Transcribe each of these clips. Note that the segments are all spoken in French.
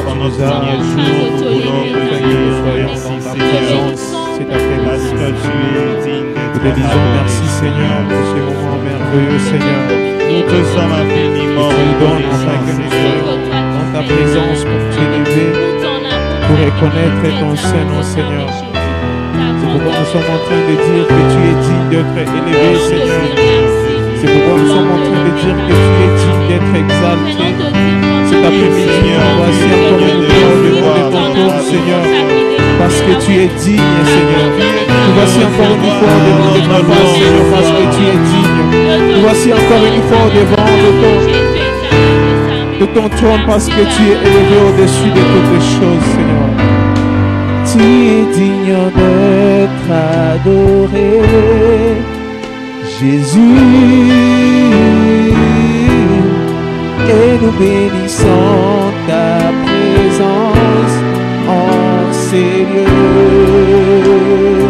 en notre dernier jour, nous voulons que nous soyons dans ta présence. C'est ta présence que tu es digne. Nous te disons merci Seigneur pour ce moment merveilleux Seigneur. Nous te sommes infiniment reconnaissants que nous soyons dans ta présence pour t'élever, pour reconnaître ton Saint-Nom Seigneur. C'est pourquoi nous sommes en train de dire que tu es digne d'être élevé Seigneur. C'est pourquoi nous sommes en train de dire que tu es digne d'être exalté. Cet après-midi, voici encore une fois au devant de ton trône, Seigneur, parce que tu es digne, Seigneur. Nous voici encore une fois au devant de ta face, Seigneur, parce que tu es digne. Nous voici encore une fois au devant de ton trône, parce que tu es élevé au-dessus de toutes les choses, Seigneur. Tu es digne d'être adoré, Jésus. Et nous bénissons ta présence en ces lieux.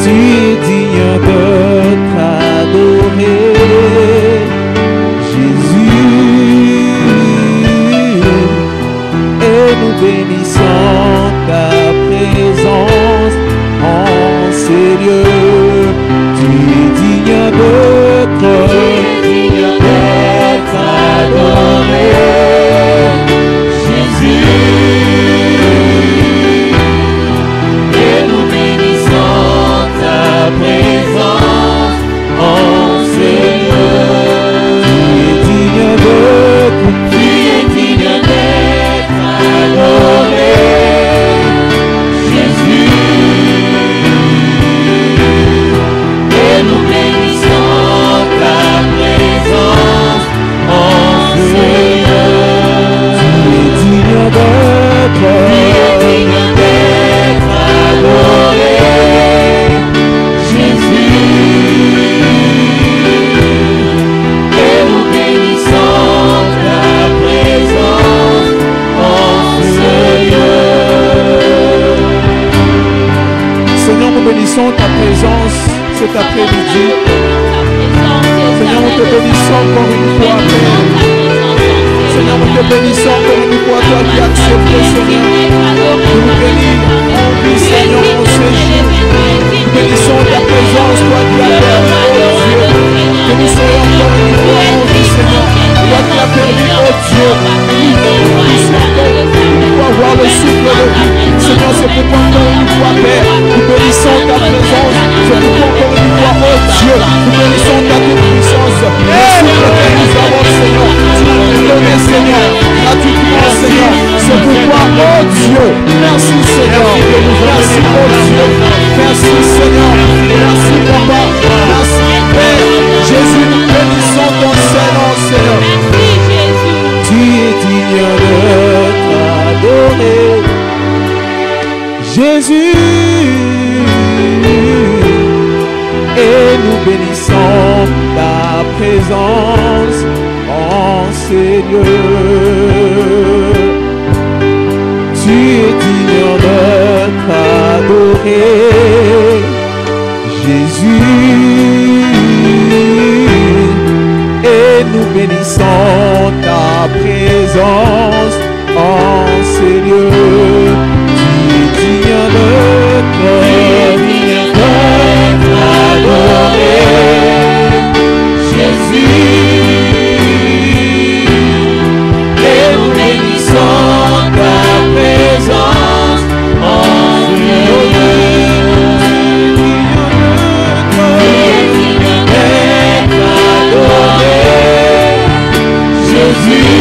Tu es digne d'être adoré, Jésus. Et nous bénissons ta présence en ces lieux. Tu es digne d'être adoré, Jésus, et nous bénissons ta présence en ces lieux. Tu es digne d'être adoré, Jésus, et nous bénissons ta présence en Seigneur. Tu es digne d'être adoré, Jésus, et nous bénissons ta présence en Seigneur. Seigneur, nous bénissons ta présence cet après-midi. Seigneur, nous te bénissons encore une fois, Père. Seigneur, nous te bénissons encore une fois, toi qui acceptes, Seigneur, de nous bénir. Oui, Seigneur, mon Seigneur, nous bénissons ta présence, toi qui as permis, oh Dieu, que nous soyons encore une fois en vie, Seigneur. Toi qui as permis, oh Dieu, pour avoir le souffle de vie. Seigneur, c'est pourquoi encore une fois, Père, nous bénissons ta présence. C'est pourquoi encore une fois, oh Dieu, nous bénissons ta toute-puissance. Le souffle que nous avons, Seigneur, tu nous donnes, Seigneur, gratuitement, Seigneur. C'est pourquoi, oh Dieu, merci Seigneur, merci oh Dieu, merci Seigneur, merci Papa, merci Père. Jésus, nous bénissons ton Saint-Nom, Seigneur. Tu es digne d'être adoré, Jésus, et nous bénissons ta présence en ces lieux. Tu es digne d'être adoré, Jésus, et nous bénissons ta présence en ces lieux. Tu es digne d'être adoré, Jésus, et nous bénissons ta présence en nous. D'être adoré, Jésus,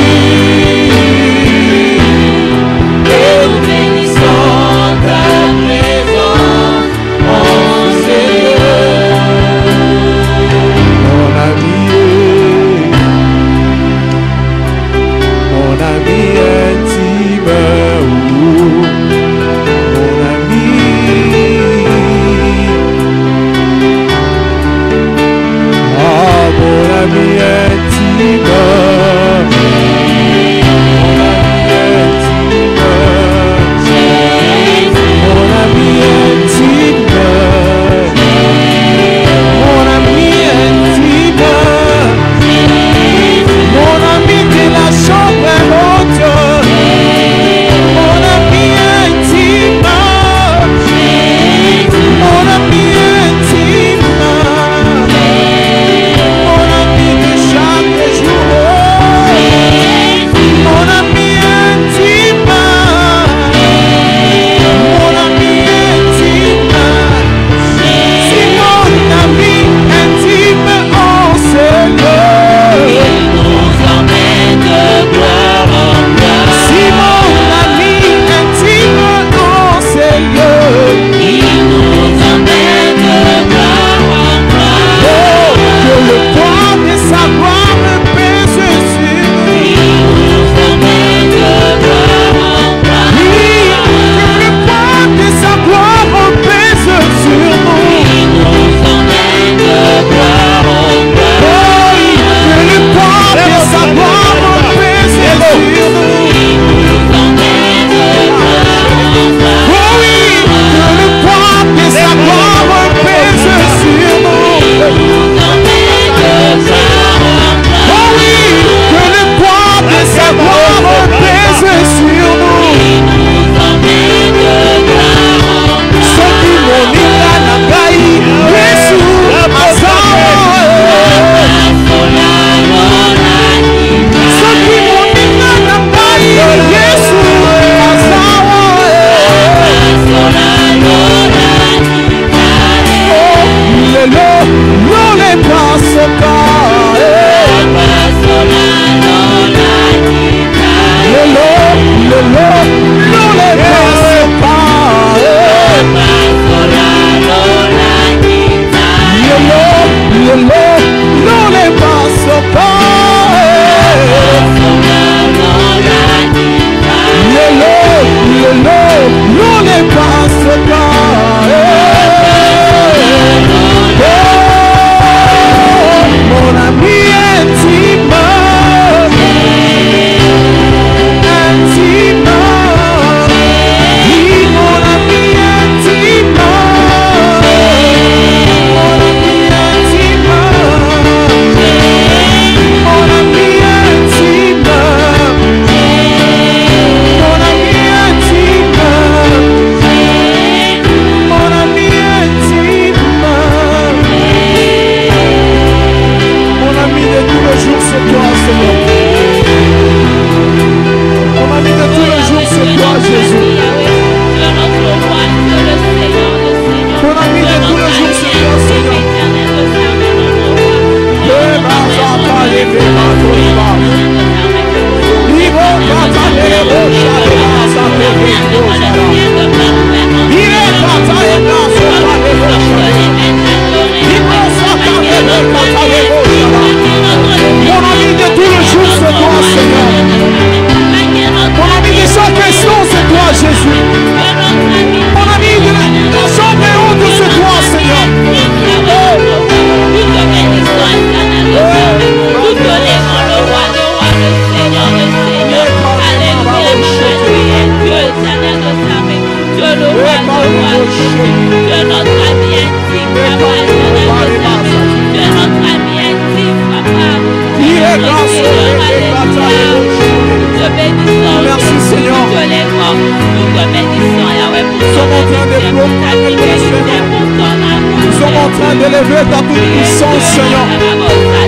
d'élever ta toute puissance, Seigneur.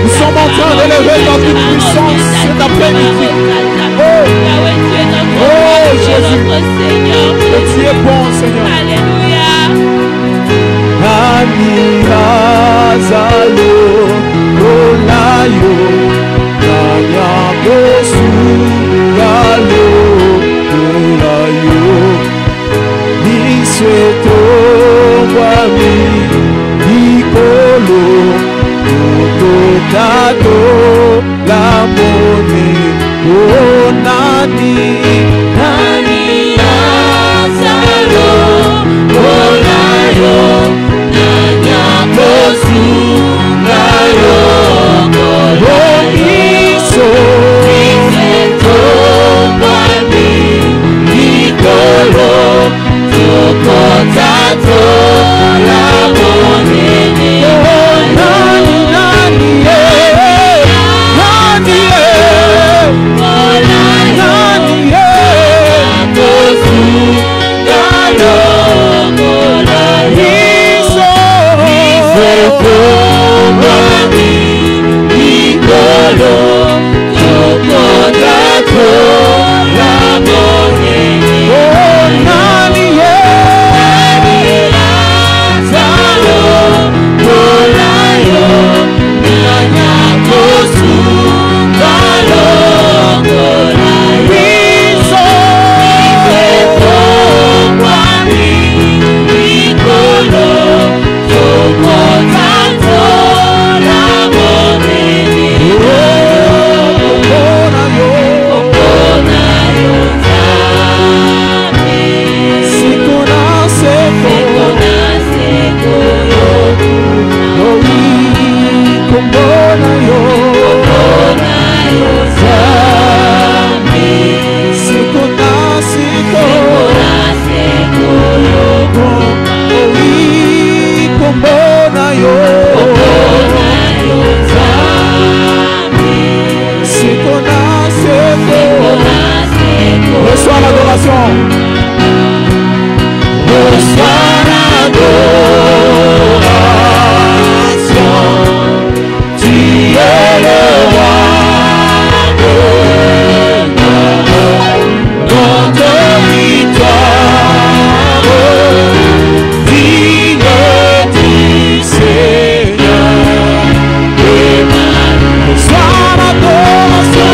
Nous sommes en train d'élever ta toute puissance cet après-midi. Oh Jésus, et tu es bon, Seigneur. Alléluia. Amirazalo, olayo, nanyabosu, galo, olayo, nisweto wami, nikolo, ototato, lamone, onani, Nani azalo, olayo, nanyabosu, galo, Iso, wami, nikolo, tokotato, lamonene, nani, Reçois l'adoration. Reçois l'adoration. Tu es le roi de notre victoire. Digne du Seigneur. Reçois l'adoration.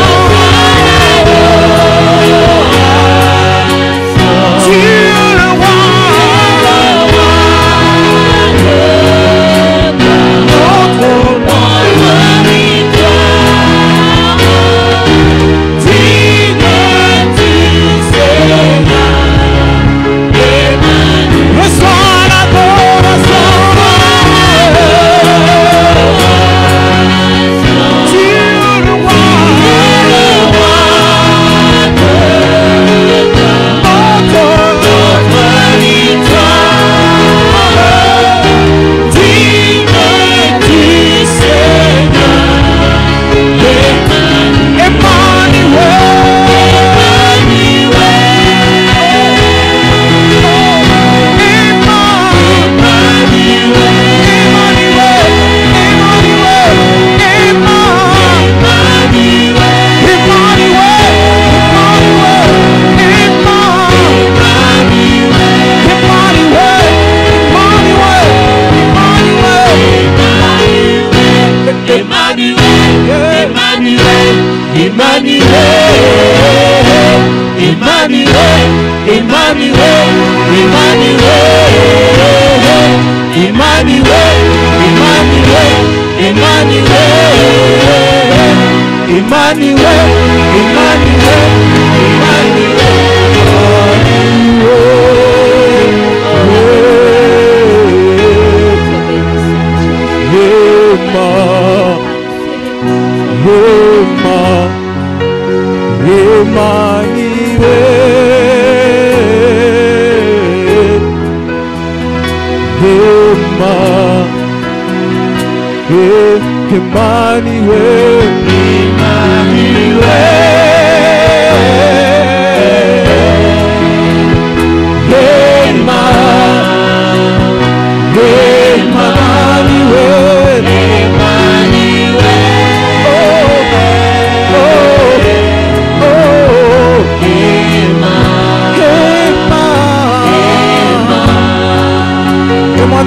Emmanuel.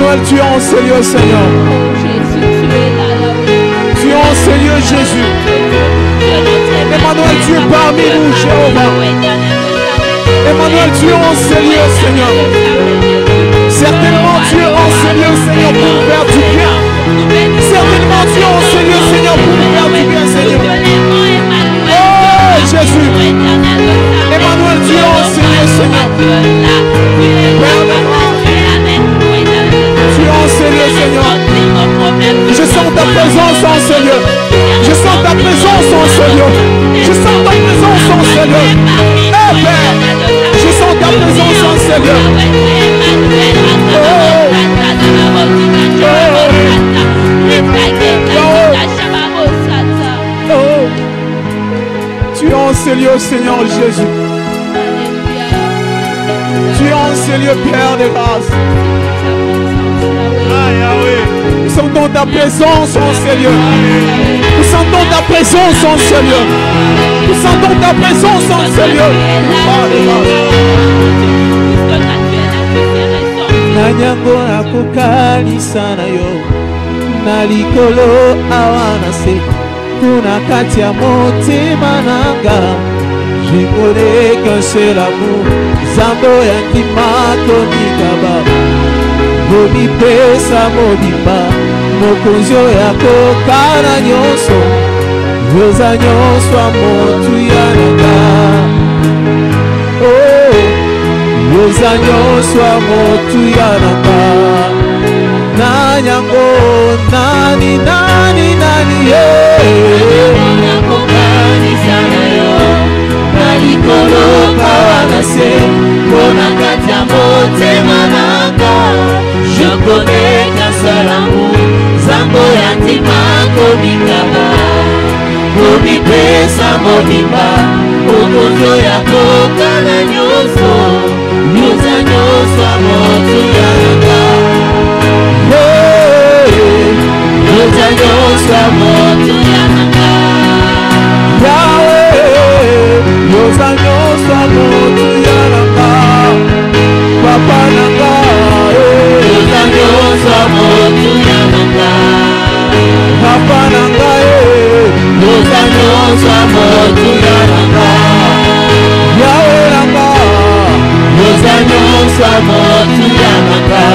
Emmanuel, tu es en ces lieux, Seigneur. Tu es en ces lieux, Jésus. Emmanuel, tu es parmi nous, Jéhovah. Emmanuel, tu es en ces lieux, Seigneur. Certainement, tu es en ces lieux, Seigneur, pour nous faire du bien. Certainement, tu es en ces lieux, Seigneur, pour nous faire du bien, Seigneur. Oh, Jésus. Emmanuel, tu es en ces lieux, Seigneur. Père de grâce. Tu es en ces lieux, Seigneur. Je sens ta présence en ce lieu. Je sens ta présence en ce lieu. Je sens ta présence en ce lieu. Eh Père, je sens ta présence en ce lieu. Tu es en ce lieu, Seigneur Jésus. Tu es en ce lieu, Père de grâce. Nous sentons ta présence en ce lieu. Nous sentons ta présence en ce lieu. Nous sentons ta présence en ce lieu. Nanyango nakukanisa na yo na likolo awana se kuna kati ya motema nanga. Je connais qu'un seul amour Zambo ya kimato nikaba Bomipesa mobimba Mokonzio ya kokana nyonso Yoza nyonso a motu ya nanga. Oh, yoza nyonso a motu ya nanga. Nanyango nani nani nani Nalikolo kawana se Kona kati ya motema nanga. Je connais qu'un seul amour Zambo ya ntima komikaba Komipesa mobimba Mokonzio ya kokana nyonso Yoza nyonso a motu ya nanga. Yoza nyonso a motu ya nanga. Yoza nyonso a motu ya nanga. Papa nanga. Yoza nyonso a motu ya nanga. Papa nanga. Yoza nyonso a motu ya nanga. Yahweh nanga. Yoza nyonso a motu ya nanga.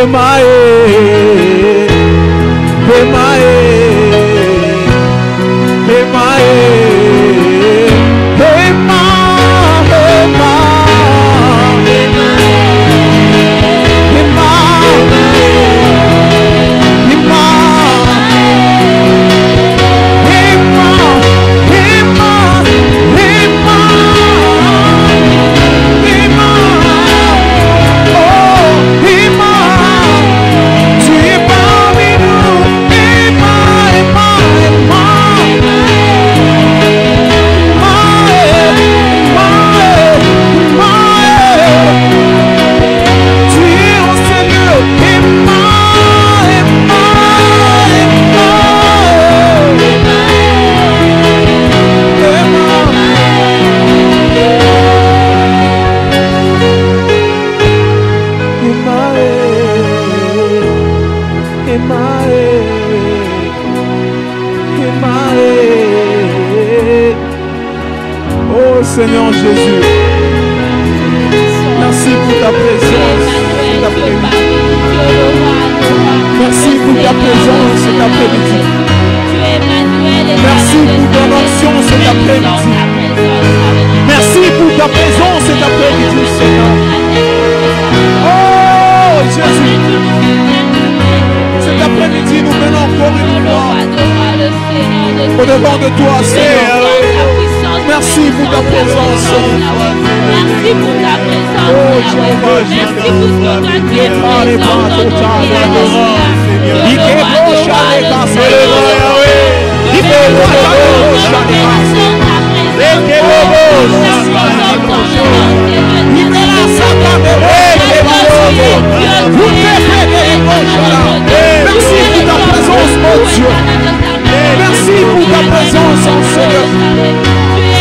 Ema, ema, ema, Seigneur Jésus, merci pour ta présence cet après-midi. Merci pour ta présence cet après-midi. Merci pour ton onction cet après-midi. Merci pour ta présence cet après-midi, Seigneur. Oh Jésus, cet après-midi nous menons encore une fois au-devant de toi, Seigneur. Merci pour ta présence. Merci pour ta présence. Merci pour ce que toi tu es présent dans nos Merci pour ta présence, mon Dieu. Merci pour ta présence, Seigneur.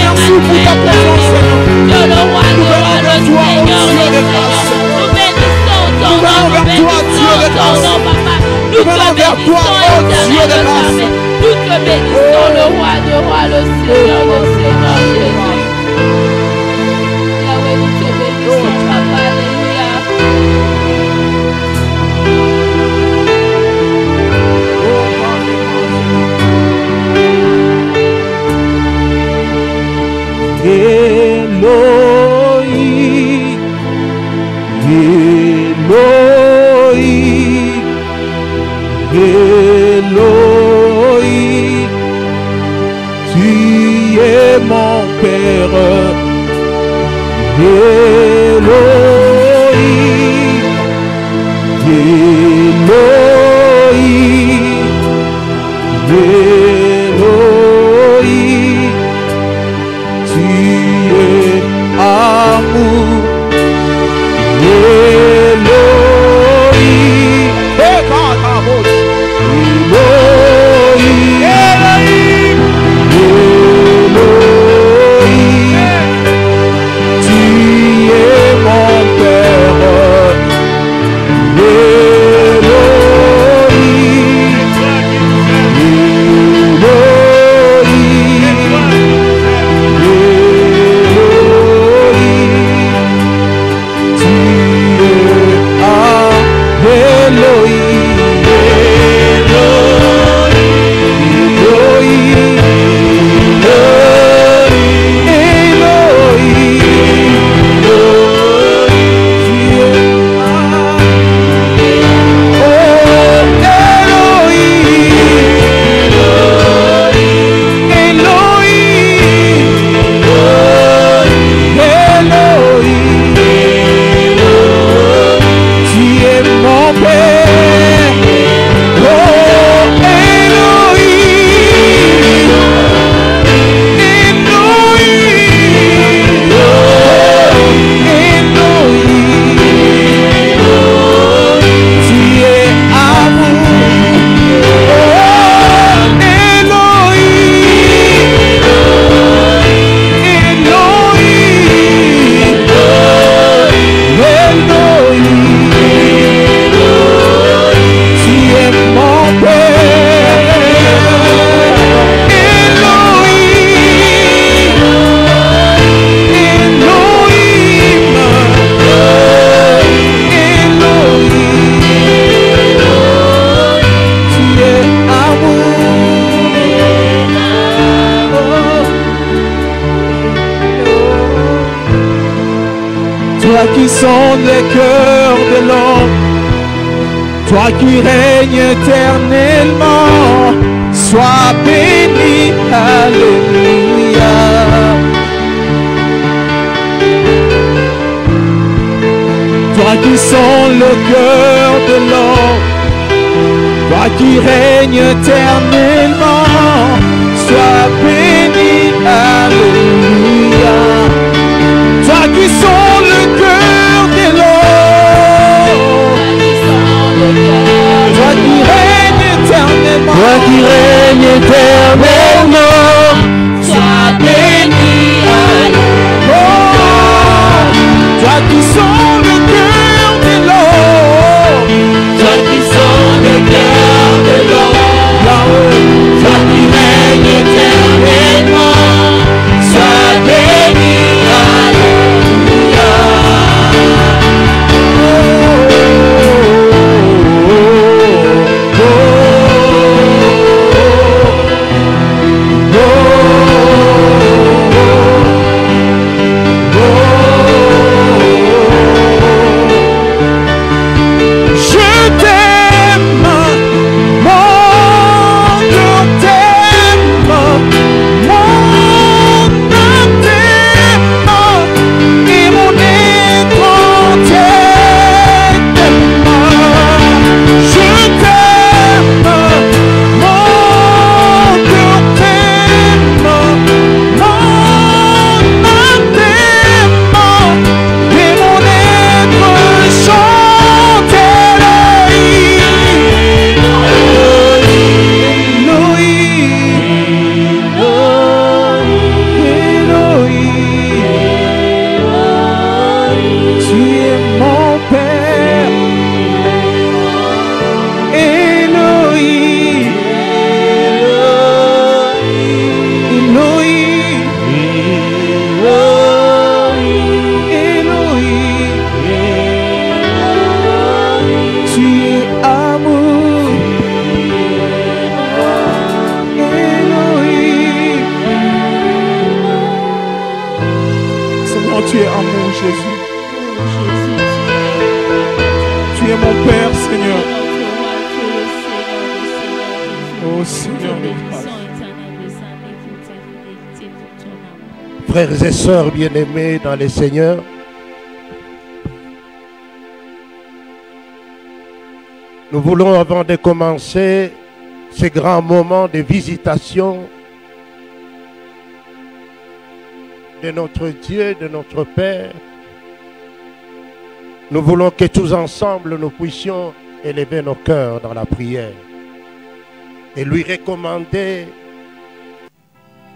Merci pour ta présence, Seigneur. Nous venons vers toi, oh Dieu de grâce. Nous venons vers toi, Dieu de grâce. Nous venons vers toi, oh Dieu de grâce. Nous te bénissons, le roi de rois, le Seigneur de seigneurs, Jésus. Yahweh, nous te bénissons, papa, alléluia. Elohim, tu es mon Père. Elohim, Elohim, Elohim, tu es amour. Elohim, Toi qui sondes les cœurs de l'homme, toi qui règnes éternellement, sois béni, alléluia. Toi qui sondes le cœur de l'homme, toi qui règnes éternellement, sois béni, alléluia. Toi qui sondes le cœur de l'homme, toi qui règnes éternellement, Toi qui règnes éternellement, sois béni, oh, toi qui sondes le cœur de l'homme, toi qui sondes le cœur de l'homme, toi qui règnes éternellement, sois béni, alléluia. Tu es amour. Elohim. Seigneur, tu es amour, Jésus. Tu es mon Père, Seigneur. Oh Seigneur de grâce. Frères et sœurs bien-aimés dans les Seigneurs, nous voulons, avant de commencer ces grands moments de visitation de notre Dieu, de notre Père, nous voulons que tous ensemble nous puissions élever nos cœurs dans la prière et lui recommander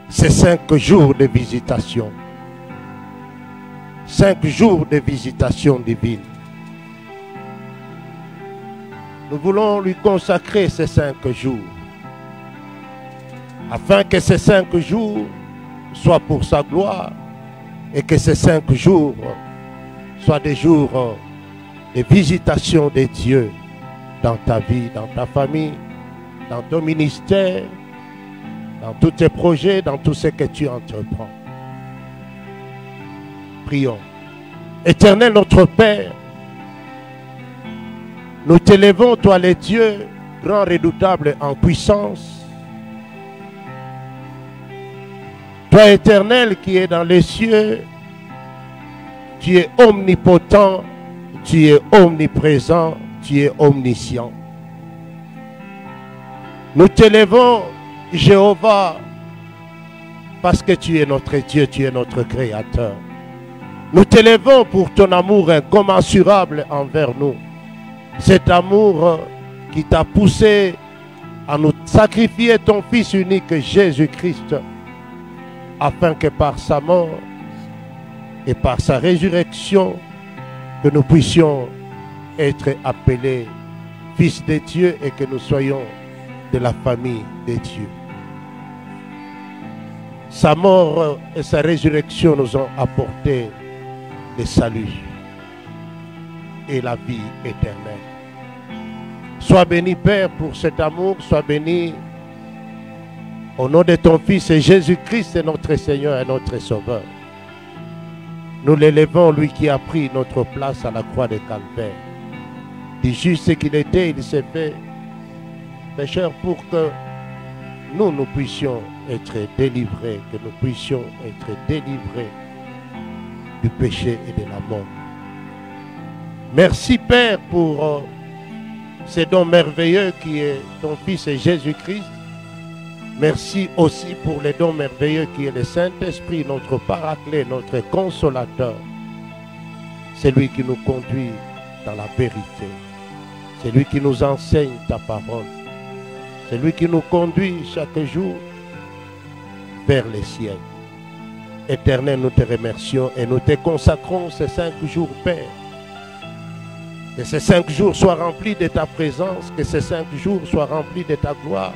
ces 5 jours de visitation. 5 jours de visitation divine. Nous voulons lui consacrer ces 5 jours, afin que ces 5 jours soient pour sa gloire et que ces 5 jours soient des jours de visitation de Dieu dans ta vie, dans ta famille, dans ton ministère, dans tous tes projets, dans tout ce que tu entreprends. Prions. Éternel notre Père, nous t'élevons, toi le Dieu, grand, redoutable en puissance. Toi éternel qui es dans les cieux, tu es omnipotent, tu es omniprésent, tu es omniscient. Nous t'élevons, Jéhovah, parce que tu es notre Dieu, tu es notre Créateur. Nous t'élevons pour ton amour incommensurable envers nous. Cet amour qui t'a poussé à nous sacrifier ton Fils unique Jésus-Christ, afin que par sa mort et par sa résurrection, que nous puissions être appelés fils de Dieu et que nous soyons de la famille de Dieu. Sa mort et sa résurrection nous ont apporté le salut et la vie éternelle. Sois béni, Père, pour cet amour. Sois béni au nom de ton Fils Jésus-Christ, notre Seigneur et notre Sauveur. Nous l'élevons, lui qui a pris notre place à la croix de Calvaire. Du juste qu'il était, il s'est fait pécheur pour que nous puissions être délivrés, que nous puissions être délivrés du péché et de la mort. Merci, Père, pour ce don merveilleux qui est ton Fils Jésus-Christ. Merci aussi pour le don merveilleux qui est le Saint-Esprit, notre paraclet, notre consolateur. C'est lui qui nous conduit dans la vérité. C'est lui qui nous enseigne ta parole. C'est lui qui nous conduit chaque jour vers les ciels. Éternel, nous te remercions et nous te consacrons ces 5 jours, Père. Que ces 5 jours soient remplis de ta présence, que ces 5 jours soient remplis de ta gloire.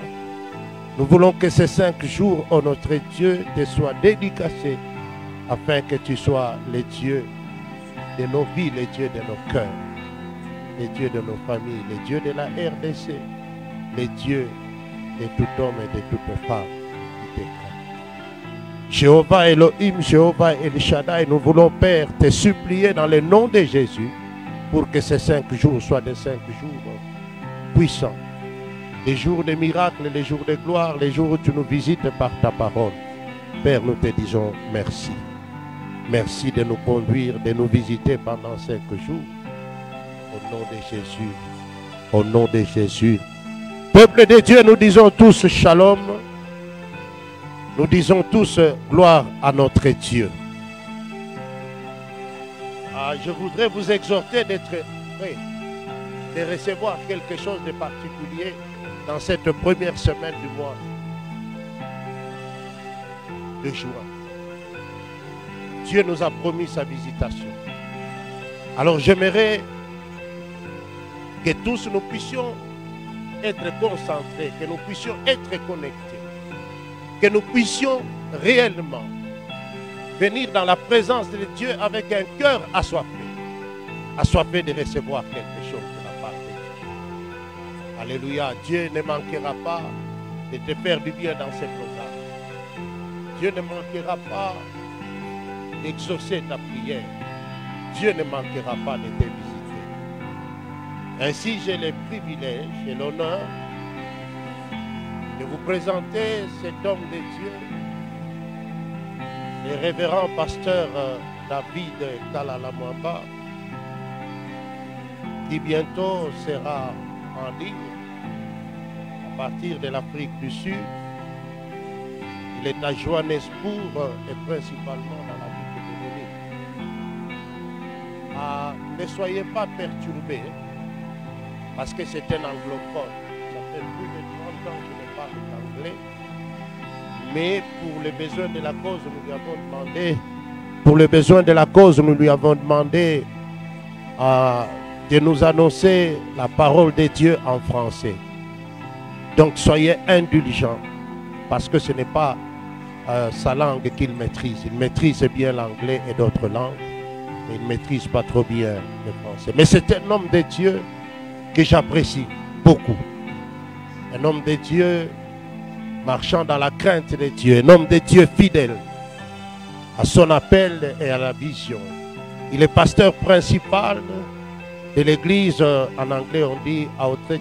Nous voulons que ces 5 jours, oh notre Dieu, te soient dédicacés, afin que tu sois le Dieu de nos vies, le Dieu de nos cœurs, le Dieu de nos familles, le Dieu de la RDC, le Dieu de tout homme et de toute femme qui te craint. Jéhovah Elohim, Jéhovah El Shaddai, nous voulons, Père, te supplier dans le nom de Jésus, pour que ces 5 jours soient des 5 jours puissants. Les jours de miracles, les jours de gloire, les jours où tu nous visites par ta parole. Père, nous te disons merci. Merci de nous conduire, de nous visiter pendant 5 jours. Au nom de Jésus. Au nom de Jésus. Peuple de Dieu, nous disons tous shalom. Nous disons tous gloire à notre Dieu. Je voudrais vous exhorter d'être prêts, de recevoir quelque chose de particulier dans cette première semaine du mois de juin. Dieu nous a promis sa visitation. Alors j'aimerais que tous nous puissions être concentrés, que nous puissions être connectés, que nous puissions réellement venir dans la présence de Dieu avec un cœur assoiffé de recevoir quelque chose de la part de Dieu. Alléluia. Dieu ne manquera pas de te faire du bien dans ces programmes. Dieu ne manquera pas d'exaucer ta prière. Dieu ne manquera pas de te visiter. Ainsi, j'ai le privilège et l'honneur de vous présenter cet homme de Dieu, le révérend pasteur David Kalalamwamba, qui bientôt sera en ligne à partir de l'Afrique du Sud. Il est à Johannesburg et principalement dans la ville de Dominique. Ne soyez pas perturbés parce que c'est un anglophone. Ça fait plus de 30 ans qu'il parle l'anglais. Mais pour les besoins de la cause, nous lui avons demandé, de nous annoncer la parole de Dieu en français. Donc soyez indulgents, parce que ce n'est pas sa langue qu'il maîtrise. Il maîtrise bien l'anglais et d'autres langues, mais il ne maîtrise pas trop bien le français. Mais c'est un homme de Dieu que j'apprécie beaucoup. Un homme de Dieu marchant dans la crainte de Dieu. Un homme de Dieu fidèle à son appel et à la vision. Il est pasteur principal de l'église, en anglais on dit Outreach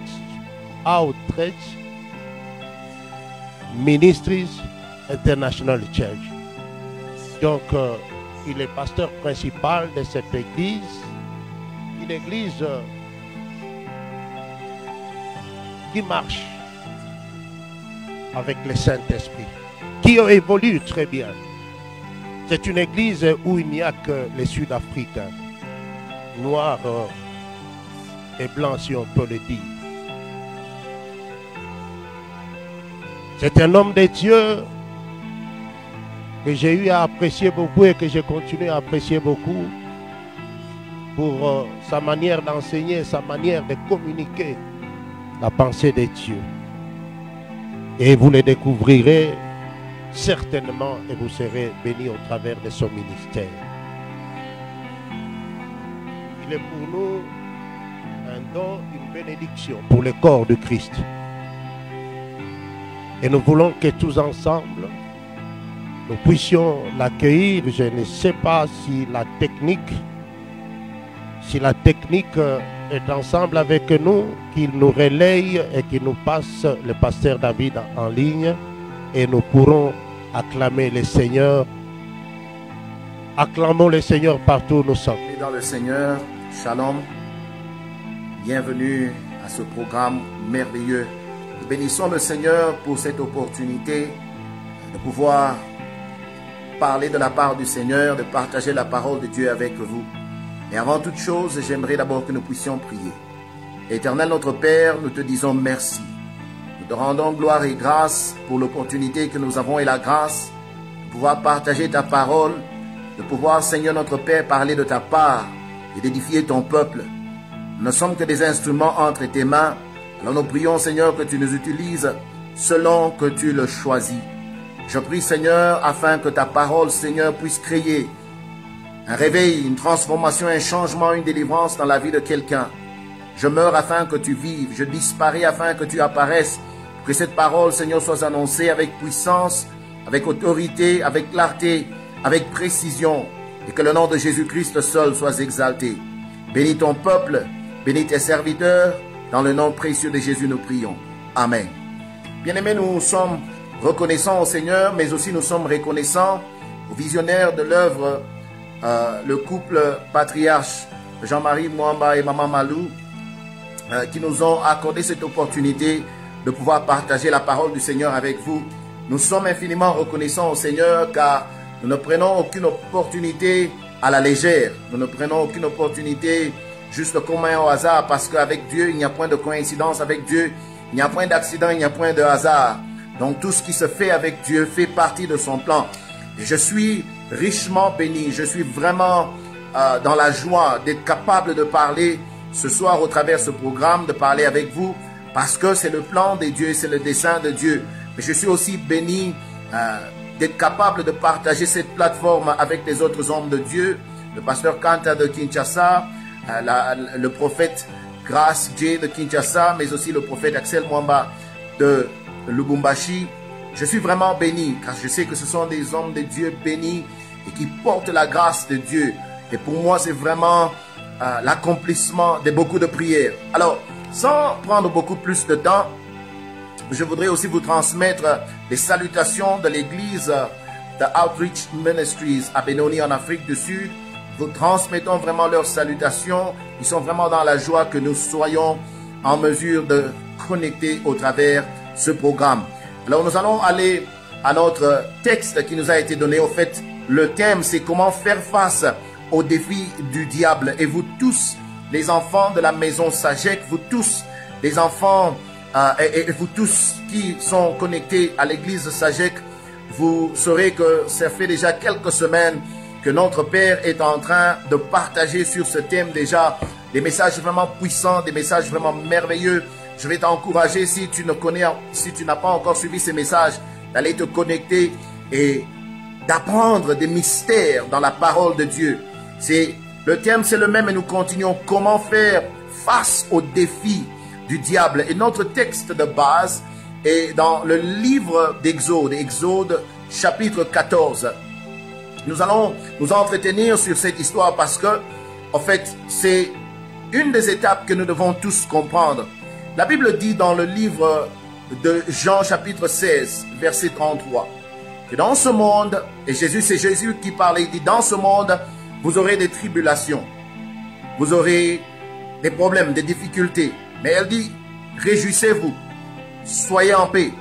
Ministries International Church. Donc il est pasteur principal de cette église, une église qui marche avec le Saint-Esprit, qui évolue très bien. C'est une église où il n'y a que les Sud-Africains, noirs et blancs si on peut le dire. C'est un homme de Dieu que j'ai eu à apprécier beaucoup et que je continue à apprécier beaucoup pour sa manière d'enseigner, sa manière de communiquer la pensée de Dieu. Et vous le découvrirez certainement et vous serez bénis au travers de son ministère. Il est pour nous un don, une bénédiction pour le corps de Christ. Et nous voulons que tous ensemble, nous puissions l'accueillir. Je ne sais pas si la technique est ensemble avec nous, qu'il nous relaye et qu'il nous passe le pasteur David en ligne et nous pourrons acclamer le Seigneur. Acclamons le Seigneur partout où nous sommes. Et dans le Seigneur, shalom, bienvenue à ce programme merveilleux. Nous bénissons le Seigneur pour cette opportunité de pouvoir parler de la part du Seigneur, de partager la parole de Dieu avec vous. Mais avant toute chose, j'aimerais d'abord que nous puissions prier. Éternel notre Père, nous te disons merci. Nous te rendons gloire et grâce pour l'opportunité que nous avons et la grâce de pouvoir partager ta parole, de pouvoir, Seigneur notre Père, parler de ta part et d'édifier ton peuple. Nous ne sommes que des instruments entre tes mains. Alors nous prions, Seigneur, que tu nous utilises selon que tu le choisis. Je prie, Seigneur, afin que ta parole, Seigneur, puisse créer un réveil, une transformation, un changement, une délivrance dans la vie de quelqu'un. Je meurs afin que tu vives. Je disparais afin que tu apparaisses. Que cette parole, Seigneur, soit annoncée avec puissance, avec autorité, avec clarté, avec précision. Et que le nom de Jésus-Christ seul soit exalté. Bénis ton peuple, bénis tes serviteurs. Dans le nom précieux de Jésus, nous prions. Amen. Bien-aimés, nous sommes reconnaissants au Seigneur, mais aussi nous sommes reconnaissants aux visionnaires de l'œuvre, le couple patriarche Jean-Marie Mwamba et Maman Malou, qui nous ont accordé cette opportunité de pouvoir partager la parole du Seigneur avec vous. Nous sommes infiniment reconnaissants au Seigneur car nous ne prenons aucune opportunité à la légère. Nous ne prenons aucune opportunité juste comme un au hasard, parce qu'avec Dieu, il n'y a point de coïncidence. Avec Dieu, il n'y a point d'accident, il n'y a point de hasard. Donc tout ce qui se fait avec Dieu fait partie de son plan. Et je suis richement béni. Je suis vraiment dans la joie d'être capable de parler ce soir au travers de ce programme, de parler avec vous, parce que c'est le plan de Dieu, c'est le dessein de Dieu. Mais je suis aussi béni d'être capable de partager cette plateforme avec les autres hommes de Dieu, le pasteur Kanta de Kinshasa, le prophète Grace J de Kinshasa, mais aussi le prophète Axel Mwamba de Lubumbashi. Je suis vraiment béni, car je sais que ce sont des hommes de Dieu bénis et qui portent la grâce de Dieu. Et pour moi, c'est vraiment l'accomplissement de beaucoup de prières. Alors, sans prendre beaucoup plus de temps, je voudrais aussi vous transmettre les salutations de l'église de Outreach Ministries à Benoni en Afrique du Sud. Nous transmettons vraiment leurs salutations. Ils sont vraiment dans la joie que nous soyons en mesure de connecter au travers ce programme. Alors nous allons aller à notre texte qui nous a été donné. Au fait, le thème c'est comment faire face aux défis du diable. Et vous tous, les enfants de la maison Sajek, vous tous, les enfants et vous tous qui sont connectés à l'église Sajek, vous saurez que ça fait déjà quelques semaines que notre Père est en train de partager sur ce thème déjà des messages vraiment puissants, des messages vraiment merveilleux. Je vais t'encourager, si tu n'as pas encore suivi ces messages, d'aller te connecter et d'apprendre des mystères dans la parole de Dieu. Le thème c'est le même et nous continuons. Comment faire face aux défis du diable. Et notre texte de base est dans le livre d'Exode, Exode chapitre 14. Nous allons nous entretenir sur cette histoire parce que, en fait, c'est une des étapes que nous devons tous comprendre. La Bible dit dans le livre de Jean chapitre 16, verset 33, que dans ce monde, et c'est Jésus qui parlait, il dit, dans ce monde, vous aurez des tribulations, vous aurez des problèmes, des difficultés. Mais elle dit, réjouissez-vous, soyez en paix,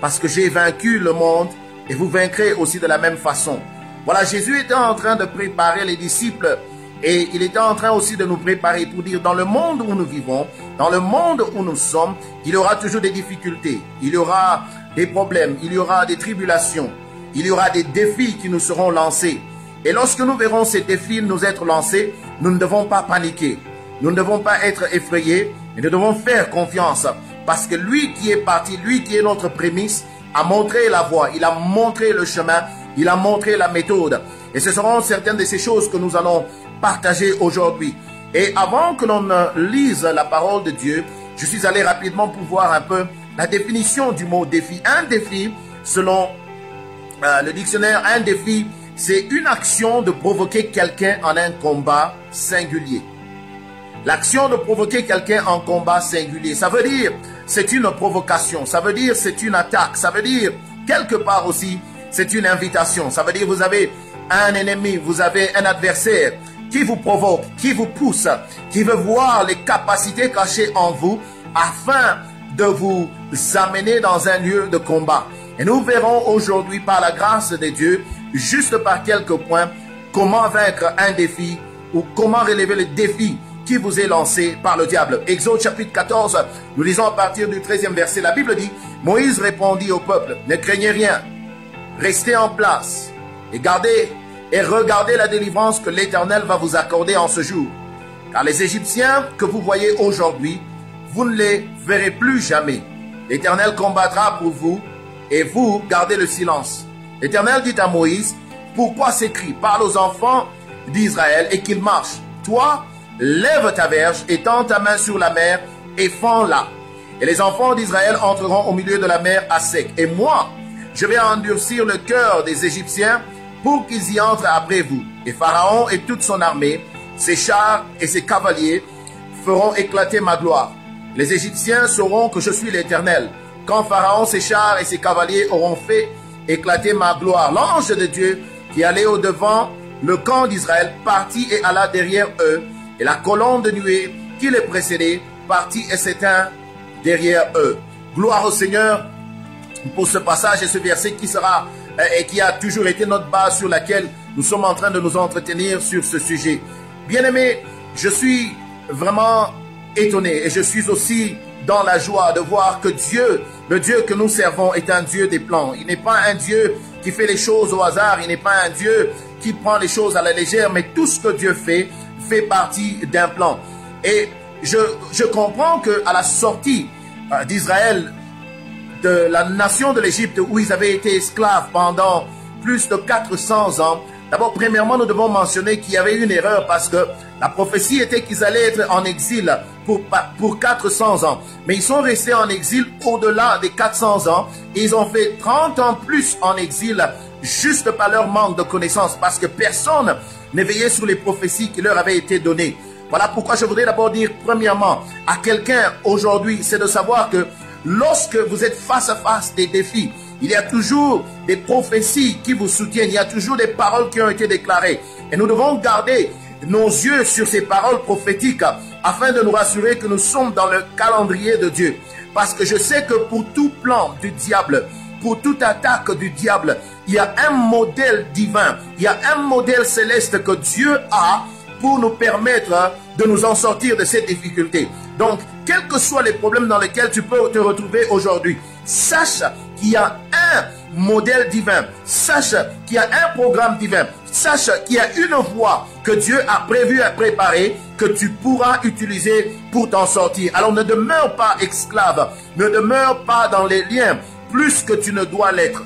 parce que j'ai vaincu le monde et vous vaincrez aussi de la même façon. Voilà, Jésus était en train de préparer les disciples et il était en train aussi de nous préparer pour dire, dans le monde où nous vivons, dans le monde où nous sommes, il y aura toujours des difficultés, il y aura des problèmes, il y aura des tribulations, il y aura des défis qui nous seront lancés. Et lorsque nous verrons ces défis nous être lancés, nous ne devons pas paniquer, nous ne devons pas être effrayés, mais nous devons faire confiance parce que lui qui est parti, lui qui est notre prémisse, a montré la voie, il a montré le chemin, il a montré la méthode. Et ce seront certaines de ces choses que nous allons partager aujourd'hui. Et avant que l'on lise la parole de Dieu, je suis allé rapidement pour voir un peu la définition du mot défi. Un défi, selon le dictionnaire, un défi, c'est une action de provoquer quelqu'un en un combat singulier. L'action de provoquer quelqu'un en combat singulier, ça veut dire c'est une provocation, ça veut dire c'est une attaque, ça veut dire quelque part aussi c'est une invitation. Ça veut dire vous avez un ennemi, vous avez un adversaire qui vous provoque, qui vous pousse, qui veut voir les capacités cachées en vous afin de vous amener dans un lieu de combat. Et nous verrons aujourd'hui par la grâce de Dieu, juste par quelques points, comment vaincre un défi ou comment relever le défi qui vous est lancé par le diable. Exode chapitre 14, nous lisons à partir du 13e verset. La Bible dit, Moïse répondit au peuple, ne craignez rien, restez en place et regardez la délivrance que l'Éternel va vous accorder en ce jour. Car les Égyptiens que vous voyez aujourd'hui, vous ne les verrez plus jamais. L'Éternel combattra pour vous et vous gardez le silence. L'Éternel dit à Moïse, pourquoi ces cris? Parle aux enfants d'Israël et qu'ils marchent. Toi, lève ta verge et tends ta main sur la mer et fends-la. Et les enfants d'Israël entreront au milieu de la mer à sec. Et moi, je vais endurcir le cœur des Égyptiens pour qu'ils y entrent après vous. Et Pharaon et toute son armée, ses chars et ses cavaliers feront éclater ma gloire. Les Égyptiens sauront que je suis l'Éternel. Quand Pharaon, ses chars et ses cavaliers auront fait éclater ma gloire, l'ange de Dieu qui allait au-devant le camp d'Israël partit et alla derrière eux. Et la colonne de nuée qui les précédait partit et s'éteint derrière eux. Gloire au Seigneur pour ce passage et ce verset qui sera et qui a toujours été notre base sur laquelle nous sommes en train de nous entretenir sur ce sujet. Bien-aimés, je suis vraiment étonné et je suis aussi dans la joie de voir que Dieu, le Dieu que nous servons, est un Dieu des plans. Il n'est pas un Dieu qui fait les choses au hasard, il n'est pas un Dieu qui prend les choses à la légère, mais tout ce que Dieu fait partie d'un plan. Et je comprends qu'à la sortie d'Israël, de la nation de l'Égypte, où ils avaient été esclaves pendant plus de 400 ans, d'abord, premièrement, nous devons mentionner qu'il y avait une erreur parce que la prophétie était qu'ils allaient être en exil pour 400 ans. Mais ils sont restés en exil au-delà des 400 ans. Et ils ont fait 30 ans plus en exil, juste par leur manque de connaissances, parce que personne ne veillait sur les prophéties qui leur avaient été données. Voilà pourquoi je voudrais d'abord dire, premièrement, à quelqu'un aujourd'hui, c'est de savoir que lorsque vous êtes face à face des défis, il y a toujours des prophéties qui vous soutiennent, il y a toujours des paroles qui ont été déclarées. Et nous devons garder nos yeux sur ces paroles prophétiques afin de nous rassurer que nous sommes dans le calendrier de Dieu. Parce que je sais que pour tout plan du diable, pour toute attaque du diable, il y a un modèle divin, il y a un modèle céleste que Dieu a pour nous permettre de nous en sortir de ces difficultés. Donc, quels que soient les problèmes dans lesquels tu peux te retrouver aujourd'hui, sache qu'il y a un modèle divin, sache qu'il y a un programme divin, sache qu'il y a une voie que Dieu a prévue et préparée que tu pourras utiliser pour t'en sortir. Alors ne demeure pas esclave, ne demeure pas dans les liens plus que tu ne dois l'être.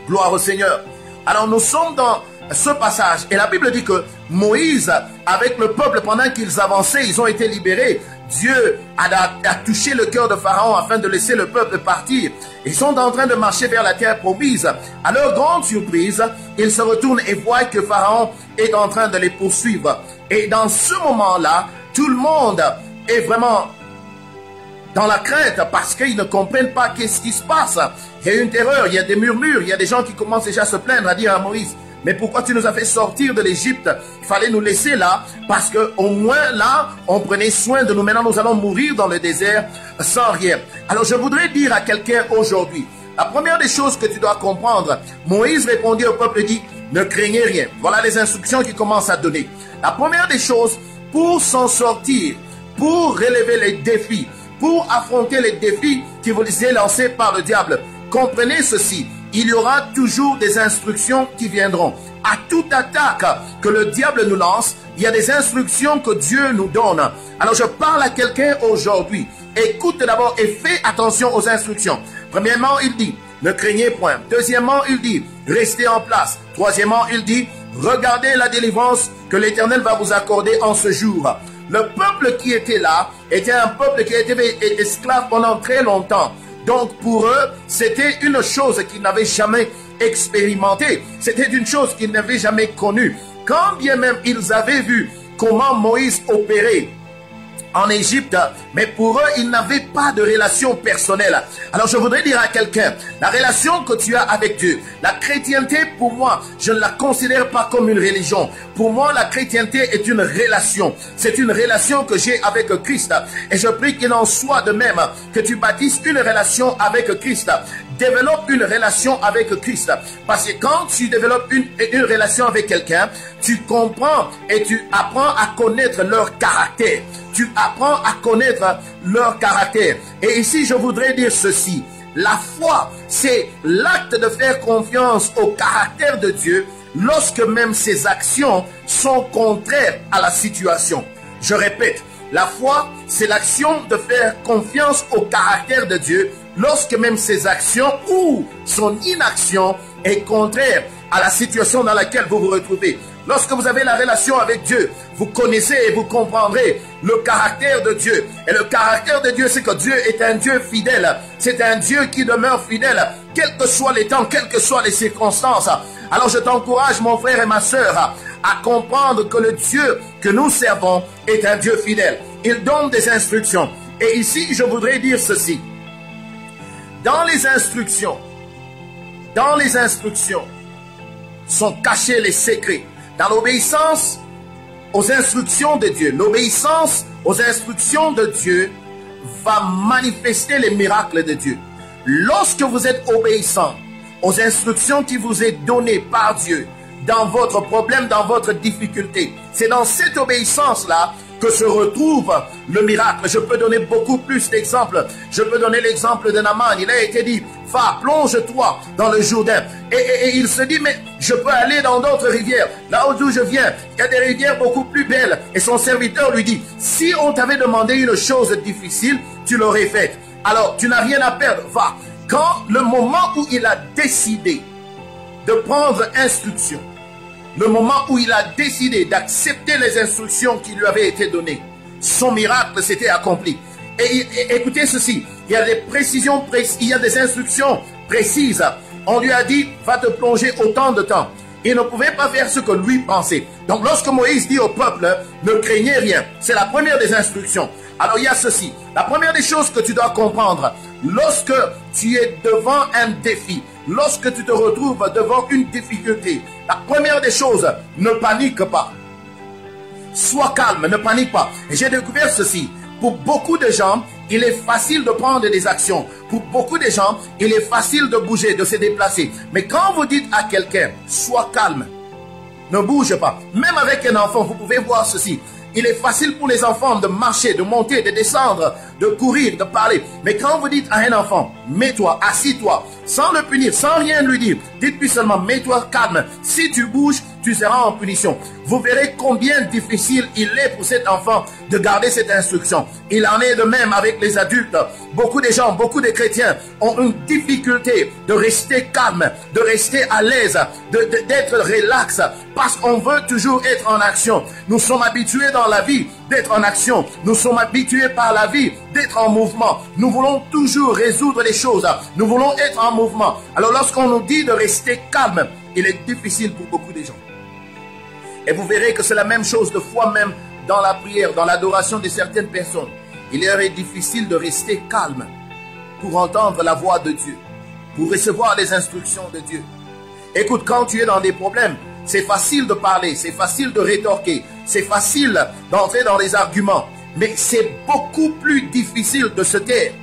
Gloire au Seigneur. Alors nous sommes dans ce passage et la Bible dit que Moïse, avec le peuple, pendant qu'ils avançaient, ils ont été libérés. Dieu a touché le cœur de Pharaon afin de laisser le peuple partir. Ils sont en train de marcher vers la terre promise. À leur grande surprise, ils se retournent et voient que Pharaon est en train de les poursuivre. Et dans ce moment-là, tout le monde est vraiment dans la crainte parce qu'ils ne comprennent pas qu'est-ce qui se passe. Il y a une terreur, il y a des murmures, il y a des gens qui commencent déjà à se plaindre, à dire à Moïse: mais pourquoi tu nous as fait sortir de l'Égypte? Il fallait nous laisser là, parce que au moins là, on prenait soin de nous. Maintenant, nous allons mourir dans le désert sans rien. Alors, je voudrais dire à quelqu'un aujourd'hui, la première des choses que tu dois comprendre, Moïse répondit au peuple et dit: ne craignez rien. Voilà les instructions qu'il commence à donner. La première des choses, pour s'en sortir, pour relever les défis, pour affronter les défis qui vous étaient lancés par le diable, comprenez ceci. Il y aura toujours des instructions qui viendront. À toute attaque que le diable nous lance, il y a des instructions que Dieu nous donne. Alors je parle à quelqu'un aujourd'hui. Écoute d'abord et fais attention aux instructions. Premièrement, il dit: ne craignez point. Deuxièmement, il dit: restez en place. Troisièmement, il dit: regardez la délivrance que l'Éternel va vous accorder en ce jour. Le peuple qui était là était un peuple qui a été esclave pendant très longtemps. Donc pour eux, c'était une chose qu'ils n'avaient jamais expérimentée. C'était une chose qu'ils n'avaient jamais connue. Quand bien même ils avaient vu comment Moïse opérait en Égypte, mais pour eux, ils n'avaient pas de relation personnelle. Alors je voudrais dire à quelqu'un, la relation que tu as avec Dieu, la chrétienté, pour moi, je ne la considère pas comme une religion. Pour moi, la chrétienté est une relation. C'est une relation que j'ai avec Christ. Et je prie qu'il en soit de même, que tu bâtisses une relation avec Christ. Développe une relation avec Christ. Parce que quand tu développes une relation avec quelqu'un, tu comprends et tu apprends à connaître leur caractère. Tu apprends à connaître leur caractère. Et ici, je voudrais dire ceci. La foi, c'est l'acte de faire confiance au caractère de Dieu lorsque même ses actions sont contraires à la situation. Je répète, la foi, c'est l'action de faire confiance au caractère de Dieu lorsque même ses actions ou son inaction est contraire à la situation dans laquelle vous vous retrouvez. Lorsque vous avez la relation avec Dieu, vous connaissez et vous comprendrez le caractère de Dieu. Et le caractère de Dieu, c'est que Dieu est un Dieu fidèle. C'est un Dieu qui demeure fidèle, quels que soient les temps, quelles que soient les circonstances. Alors je t'encourage, mon frère et ma sœur, à comprendre que le Dieu que nous servons est un Dieu fidèle. Il donne des instructions. Et ici, je voudrais dire ceci. Dans les instructions sont cachés les secrets. Dans l'obéissance aux instructions de Dieu, l'obéissance aux instructions de Dieu va manifester les miracles de Dieu. Lorsque vous êtes obéissant aux instructions qui vous est données par Dieu, dans votre problème, dans votre difficulté, c'est dans cette obéissance-là que se retrouve le miracle. Je peux donner beaucoup plus d'exemples. Je peux donner l'exemple de Naaman. Il a été dit: va, plonge-toi dans le Jourdain. Et il se dit: mais je peux aller dans d'autres rivières. Là où je viens, il y a des rivières beaucoup plus belles. Et son serviteur lui dit: si on t'avait demandé une chose difficile, tu l'aurais faite. Alors, tu n'as rien à perdre. Va. Quand le moment où il a décidé de prendre instruction, le moment où il a décidé d'accepter les instructions qui lui avaient été données, son miracle s'était accompli. Et écoutez ceci, il y a des précisions, il y a des instructions précises. On lui a dit, va te plonger autant de temps. Il ne pouvait pas faire ce que lui pensait. Donc lorsque Moïse dit au peuple, ne craignez rien, c'est la première des instructions. Alors il y a ceci, la première des choses que tu dois comprendre, lorsque tu es devant un défi, lorsque tu te retrouves devant une difficulté, la première des choses, ne panique pas. Sois calme, ne panique pas. Et j'ai découvert ceci. Pour beaucoup de gens, il est facile de prendre des actions. Pour beaucoup de gens, il est facile de bouger, de se déplacer. Mais quand vous dites à quelqu'un, sois calme, ne bouge pas. Même avec un enfant, vous pouvez voir ceci. Il est facile pour les enfants de marcher, de monter, de descendre, de courir, de parler. Mais quand vous dites à un enfant, mets-toi, assis-toi, sans le punir, sans rien lui dire, dites-lui seulement, mets-toi calme. Si tu bouges, tu seras en punition. Vous verrez combien difficile il est pour cet enfant de garder cette instruction. Il en est de même avec les adultes. Beaucoup de gens, beaucoup de chrétiens ont une difficulté de rester calme, de rester à l'aise, d'être relax, parce qu'on veut toujours être en action. Nous sommes habitués dans la vie d'être en action. Nous sommes habitués par la vie d'être en mouvement. Nous voulons toujours résoudre les choses. Nous voulons être en mouvement. Alors lorsqu'on nous dit de rester calme, il est difficile pour beaucoup de gens. Et vous verrez que c'est la même chose de fois même dans la prière, dans l'adoration de certaines personnes. Il leur est difficile de rester calme pour entendre la voix de Dieu, pour recevoir les instructions de Dieu. Écoute, quand tu es dans des problèmes, c'est facile de parler, c'est facile de rétorquer, c'est facile d'entrer dans les arguments, mais c'est beaucoup plus difficile de se taire.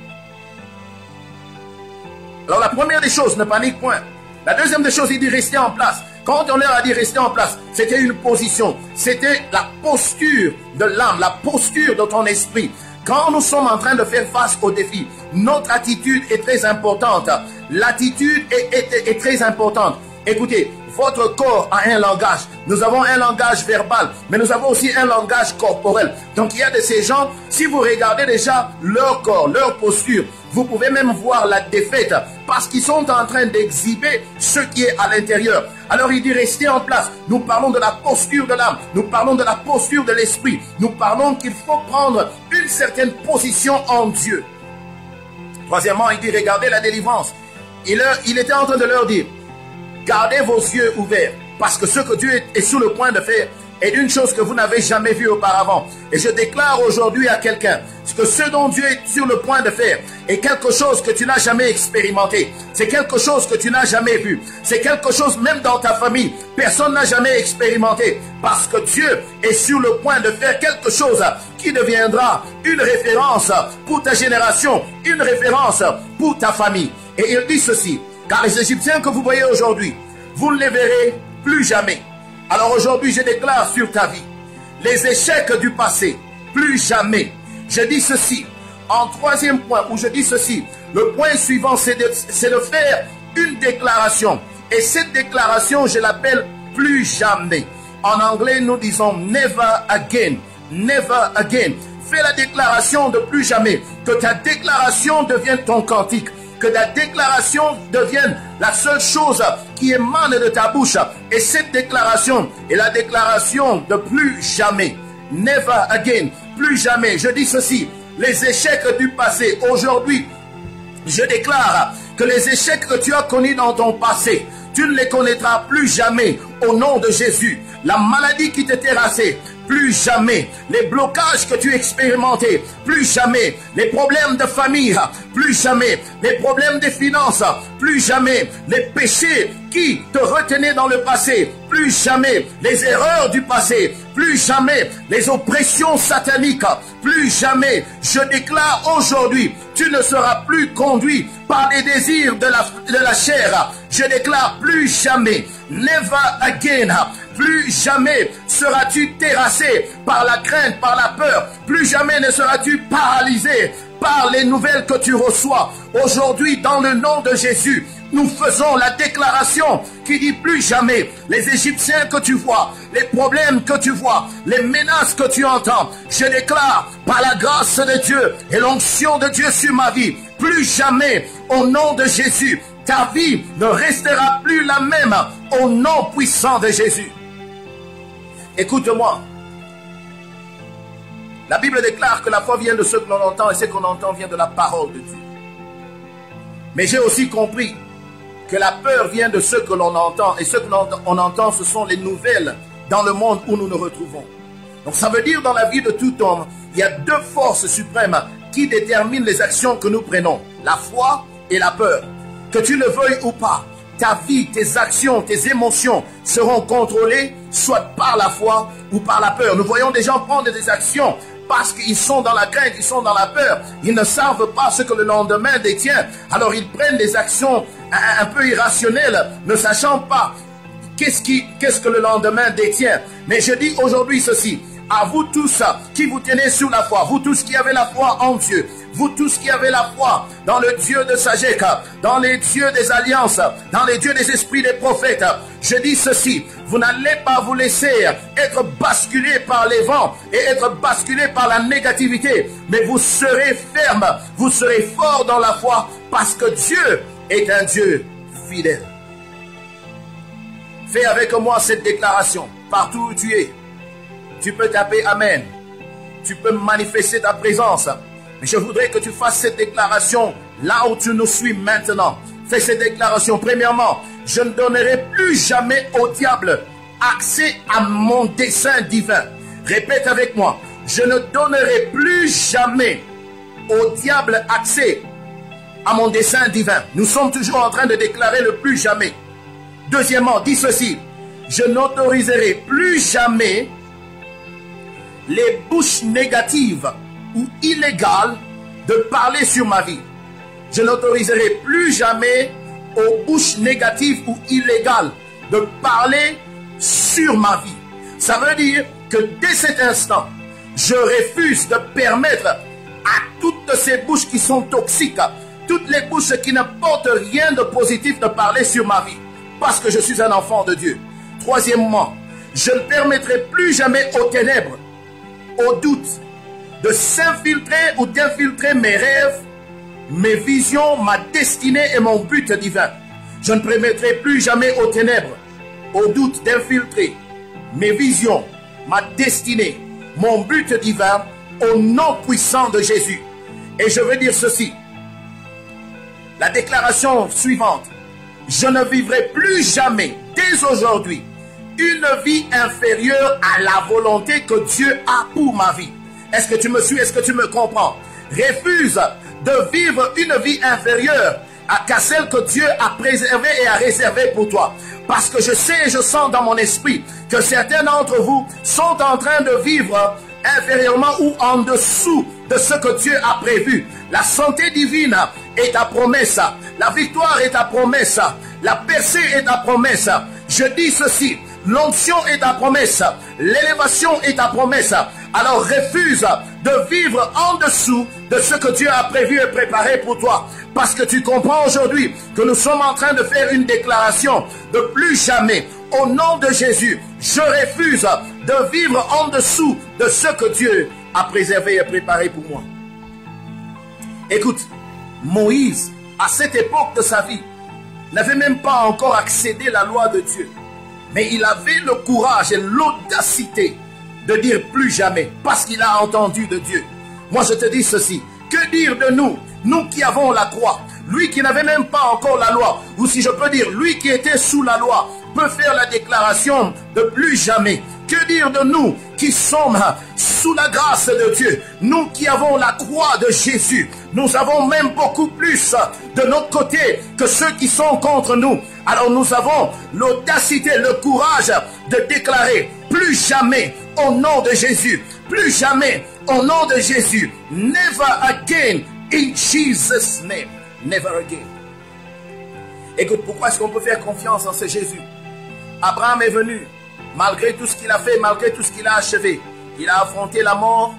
Alors la première des choses, ne panique point. La deuxième des choses, il dit rester en place. Quand on leur a dit rester en place, c'était une position, c'était la posture de l'âme, la posture de ton esprit. Quand nous sommes en train de faire face au défi, notre attitude est très importante. L'attitude est très importante. Écoutez, votre corps a un langage. Nous avons un langage verbal, mais nous avons aussi un langage corporel. Donc il y a de ces gens, si vous regardez déjà leur corps, leur posture, vous pouvez même voir la défaite parce qu'ils sont en train d'exhiber ce qui est à l'intérieur. Alors il dit restez en place. Nous parlons de la posture de l'âme, nous parlons de la posture de l'esprit. Nous parlons qu'il faut prendre une certaine position en Dieu. Troisièmement, il dit regardez la délivrance. Il était en train de leur dire gardez vos yeux ouverts, parce que ce que Dieu est sur le point de faire est une chose que vous n'avez jamais vue auparavant. Et je déclare aujourd'hui à quelqu'un que ce dont Dieu est sur le point de faire est quelque chose que tu n'as jamais expérimenté. C'est quelque chose que tu n'as jamais vu. C'est quelque chose même dans ta famille, personne n'a jamais expérimenté. Parce que Dieu est sur le point de faire quelque chose qui deviendra une référence pour ta génération, une référence pour ta famille. Et il dit ceci. Car les Égyptiens que vous voyez aujourd'hui, vous ne les verrez plus jamais. Alors aujourd'hui, je déclare sur ta vie, les échecs du passé, plus jamais. Je dis ceci, en troisième point, où je dis ceci, le point suivant, c'est de faire une déclaration. Et cette déclaration, je l'appelle plus jamais. En anglais, nous disons never again, never again. Fais la déclaration de plus jamais, que ta déclaration devienne ton cantique. Que ta déclaration devienne la seule chose qui émane de ta bouche. Et cette déclaration est la déclaration de plus jamais. Never again. Plus jamais. Je dis ceci. Les échecs du passé. Aujourd'hui, je déclare que les échecs que tu as connus dans ton passé, tu ne les connaîtras plus jamais au nom de Jésus. La maladie qui te terrassait, plus jamais. Les blocages que tu expérimentais, plus jamais. Les problèmes de famille, plus jamais. Les problèmes de finances, plus jamais. Les péchés qui te retenaient dans le passé, plus jamais. Les erreurs du passé, plus jamais. Les oppressions sataniques, plus jamais. Je déclare aujourd'hui, tu ne seras plus conduit par les désirs de la chair. Je déclare plus jamais. Never again. Plus jamais seras-tu terrassé par la crainte, par la peur. Plus jamais ne seras-tu paralysé par les nouvelles que tu reçois. Aujourd'hui, dans le nom de Jésus, nous faisons la déclaration qui dit plus jamais. Les Égyptiens que tu vois, les problèmes que tu vois, les menaces que tu entends, je déclare par la grâce de Dieu et l'onction de Dieu sur ma vie, plus jamais, au nom de Jésus, ta vie ne restera plus la même au nom puissant de Jésus. Écoute-moi. La Bible déclare que la foi vient de ce que l'on entend et ce qu'on entend vient de la parole de Dieu. Mais j'ai aussi compris que la peur vient de ce que l'on entend et ce que l'on entend, ce sont les nouvelles dans le monde où nous nous retrouvons. Donc ça veut dire dans la vie de tout homme, il y a deux forces suprêmes qui déterminent les actions que nous prenons. La foi et la peur. Que tu le veuilles ou pas, ta vie, tes actions, tes émotions seront contrôlées soit par la foi ou par la peur. Nous voyons des gens prendre des actions parce qu'ils sont dans la crainte, ils sont dans la peur. Ils ne savent pas ce que le lendemain détient. Alors ils prennent des actions un peu irrationnelles, ne sachant pas qu'est-ce que le lendemain détient. Mais je dis aujourd'hui ceci. À vous tous qui vous tenez sur la foi, vous tous qui avez la foi en Dieu, vous tous qui avez la foi dans le Dieu de Sagek, dans les dieux des alliances, dans les dieux des esprits des prophètes, je dis ceci, vous n'allez pas vous laisser être basculé par les vents et être basculé par la négativité, mais vous serez ferme, vous serez fort dans la foi parce que Dieu est un Dieu fidèle. Fais avec moi cette déclaration, partout où tu es. Tu peux taper Amen. Tu peux manifester ta présence. Mais je voudrais que tu fasses cette déclaration là où tu nous suis maintenant. Fais cette déclaration. Premièrement, je ne donnerai plus jamais au diable accès à mon dessein divin. Répète avec moi. Je ne donnerai plus jamais au diable accès à mon dessein divin. Nous sommes toujours en train de déclarer le plus jamais. Deuxièmement, dis ceci. Je n'autoriserai plus jamais les bouches négatives ou illégales de parler sur ma vie. Je n'autoriserai plus jamais aux bouches négatives ou illégales de parler sur ma vie. Ça veut dire que dès cet instant, je refuse de permettre à toutes ces bouches qui sont toxiques, toutes les bouches qui ne portent rien de positif de parler sur ma vie, parce que je suis un enfant de Dieu. Troisièmement, je ne permettrai plus jamais aux ténèbres, au doute, de s'infiltrer ou d'infiltrer mes rêves, mes visions, ma destinée et mon but divin. Je ne permettrai plus jamais aux ténèbres, au doute d'infiltrer mes visions, ma destinée, mon but divin, au nom puissant de Jésus. Et je veux dire ceci, la déclaration suivante, je ne vivrai plus jamais, dès aujourd'hui, une vie inférieure à la volonté que Dieu a pour ma vie. Est-ce que tu me suis? Est-ce que tu me comprends? Refuse de vivre une vie inférieure à celle que Dieu a préservée et a réservée pour toi. Parce que je sais et je sens dans mon esprit que certains d'entre vous sont en train de vivre inférieurement ou en dessous de ce que Dieu a prévu. La santé divine est ta promesse. La victoire est ta promesse. La percée est ta promesse. Je dis ceci. L'onction est ta promesse, l'élévation est ta promesse. Alors refuse de vivre en dessous de ce que Dieu a prévu et préparé pour toi. Parce que tu comprends aujourd'hui que nous sommes en train de faire une déclaration de plus jamais. Au nom de Jésus, je refuse de vivre en dessous de ce que Dieu a préservé et préparé pour moi. Écoute, Moïse, à cette époque de sa vie, n'avait même pas encore accédé à la loi de Dieu. Mais il avait le courage et l'audacité de dire plus jamais, parce qu'il a entendu de Dieu. Moi je te dis ceci, que dire de nous, nous qui avons la croix, lui qui n'avait même pas encore la loi, ou si je peux dire, lui qui était sous la loi, peut faire la déclaration de plus jamais. Que dire de nous qui sommes sous la grâce de Dieu, nous qui avons la croix de Jésus, nous avons même beaucoup plus de notre côté que ceux qui sont contre nous. Alors nous avons l'audacité, le courage de déclarer plus jamais au nom de Jésus, plus jamais au nom de Jésus, never again in Jesus' name, never again. Écoute, pourquoi est-ce qu'on peut faire confiance en ce Jésus? Abraham est venu, malgré tout ce qu'il a fait, malgré tout ce qu'il a achevé. Il a affronté la mort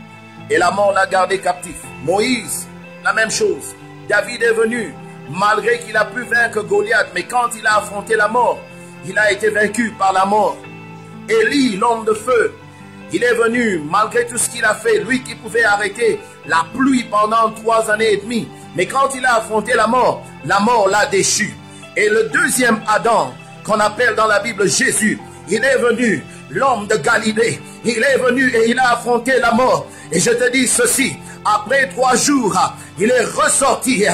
et la mort l'a gardé captif. Moïse, la même chose. David est venu, malgré qu'il a pu vaincre Goliath, mais quand il a affronté la mort, il a été vaincu par la mort. Élie, l'homme de feu, il est venu, malgré tout ce qu'il a fait, lui qui pouvait arrêter la pluie pendant 3 années et demie. Mais quand il a affronté la mort l'a déchu. Et le deuxième Adam, qu'on appelle dans la Bible Jésus, il est venu, l'homme de Galilée, il est venu et il a affronté la mort. Et je te dis ceci, après 3 jours, il est ressorti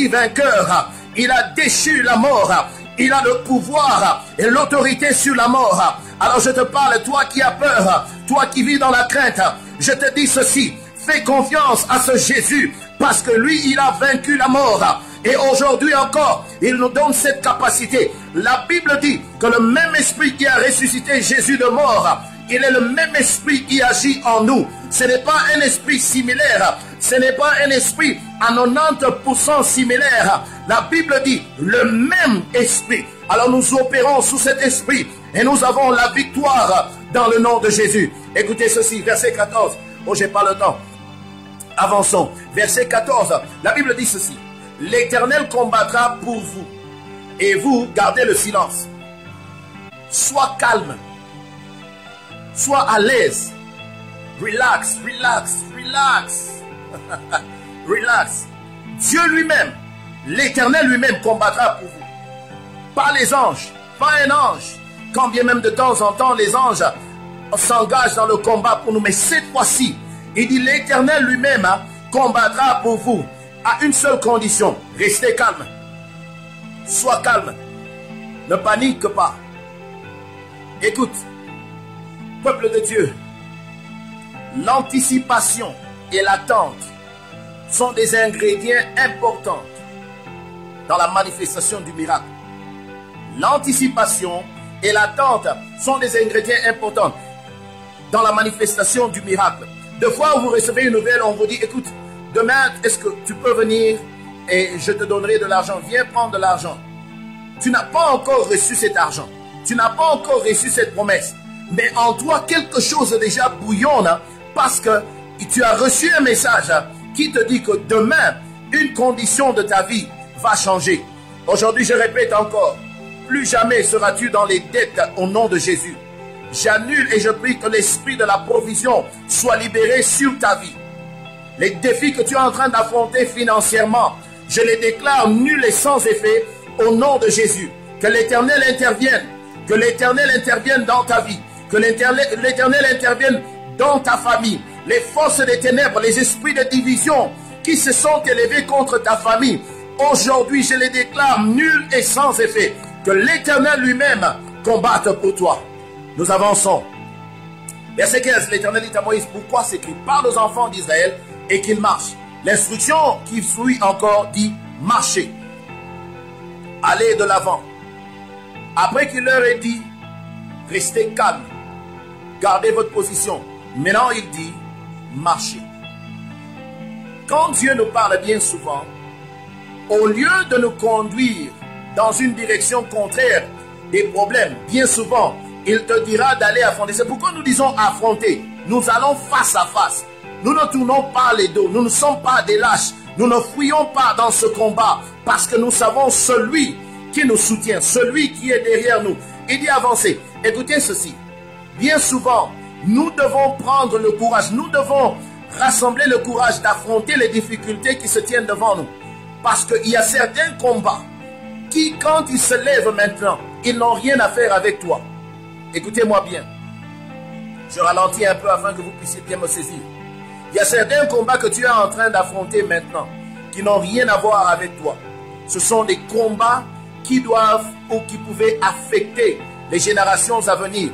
vainqueur. Il a déchu la mort. Il a le pouvoir et l'autorité sur la mort. Alors je te parle, toi qui as peur, toi qui vis dans la crainte, je te dis ceci, fais confiance à ce Jésus, parce que lui, il a vaincu la mort. Et aujourd'hui encore, il nous donne cette capacité. La Bible dit que le même esprit qui a ressuscité Jésus de mort, il est le même esprit qui agit en nous. Ce n'est pas un esprit similaire. Ce n'est pas un esprit à 90% similaire. La Bible dit le même esprit. Alors nous opérons sous cet esprit et nous avons la victoire dans le nom de Jésus. Écoutez ceci, verset 14. Oh, j'ai pas le temps. Avançons. Verset 14. La Bible dit ceci. L'Éternel combattra pour vous et vous gardez le silence. Sois calme. Sois à l'aise. Relax, relax, relax. Relax. Dieu lui-même, l'Éternel lui-même combattra pour vous. Pas les anges, pas un ange. Quand bien même de temps en temps les anges s'engagent dans le combat pour nous. Mais cette fois-ci, il dit l'Éternel lui-même combattra pour vous. À une seule condition, restez calme. Sois calme. Ne panique pas. Écoute, peuple de Dieu, l'anticipation et l'attente sont des ingrédients importants dans la manifestation du miracle. L'anticipation et l'attente sont des ingrédients importants dans la manifestation du miracle. Deux fois où vous recevez une nouvelle, on vous dit, écoute, demain, est-ce que tu peux venir et je te donnerai de l'argent. Viens prendre de l'argent. Tu n'as pas encore reçu cet argent. Tu n'as pas encore reçu cette promesse. Mais en toi, quelque chose déjà bouillonne parce que tu as reçu un message qui te dit que demain, une condition de ta vie va changer. Aujourd'hui, je répète encore, plus jamais seras-tu dans les dettes au nom de Jésus. J'annule et je prie que l'esprit de la provision soit libéré sur ta vie. Les défis que tu es en train d'affronter financièrement, je les déclare nuls et sans effet au nom de Jésus. Que l'Éternel intervienne. Que l'Éternel intervienne dans ta vie. Que l'Éternel intervienne dans ta famille. Les forces des ténèbres, les esprits de division qui se sont élevés contre ta famille, aujourd'hui je les déclare nuls et sans effet. Que l'Éternel lui-même combatte pour toi. Nous avançons. Verset 15, l'Éternel dit à Moïse, pourquoi c'est qu'il parle aux enfants d'Israël et qu'ils marchent. L'instruction qui suit encore dit, marchez. Allez de l'avant. Après qu'il leur ait dit, restez calme. Gardez votre position. Maintenant il dit, marchez. Quand Dieu nous parle bien souvent, au lieu de nous conduire dans une direction contraire des problèmes, bien souvent, il te dira d'aller affronter. C'est pourquoi nous disons affronter. Nous allons face à face. Nous ne tournons pas les dos. Nous ne sommes pas des lâches. Nous ne fuyons pas dans ce combat parce que nous savons celui qui nous soutient, celui qui est derrière nous. Il dit avancer. Écoutez ceci. Bien souvent, nous devons prendre le courage. Nous devons rassembler le courage d'affronter les difficultés qui se tiennent devant nous. Parce qu'il y a certains combats qui, quand ils se lèvent maintenant, ils n'ont rien à faire avec toi. Écoutez-moi bien. Je ralentis un peu afin que vous puissiez bien me saisir. Il y a certains combats que tu es en train d'affronter maintenant qui n'ont rien à voir avec toi. Ce sont des combats qui doivent ou qui pouvaient affecter les générations à venir.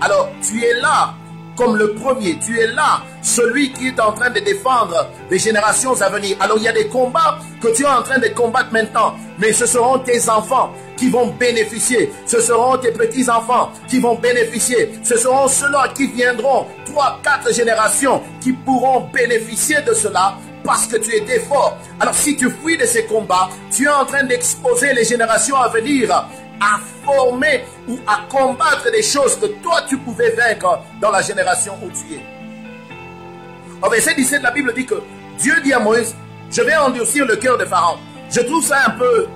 Alors, tu es là comme le premier. Tu es là, celui qui est en train de défendre les générations à venir. Alors, il y a des combats que tu es en train de combattre maintenant. Mais ce seront tes enfants qui vont bénéficier. Ce seront tes petits-enfants qui vont bénéficier. Ce seront ceux-là qui viendront, 3, 4 générations qui pourront bénéficier de cela parce que tu étais fort. Alors si tu fuis de ces combats, tu es en train d'exposer les générations à venir à former ou à combattre des choses que toi tu pouvais vaincre dans la génération où tu es. Au verset 17, la Bible dit que Dieu dit à Moïse, je vais endurcir le cœur de Pharaon. Je trouve ça un peu...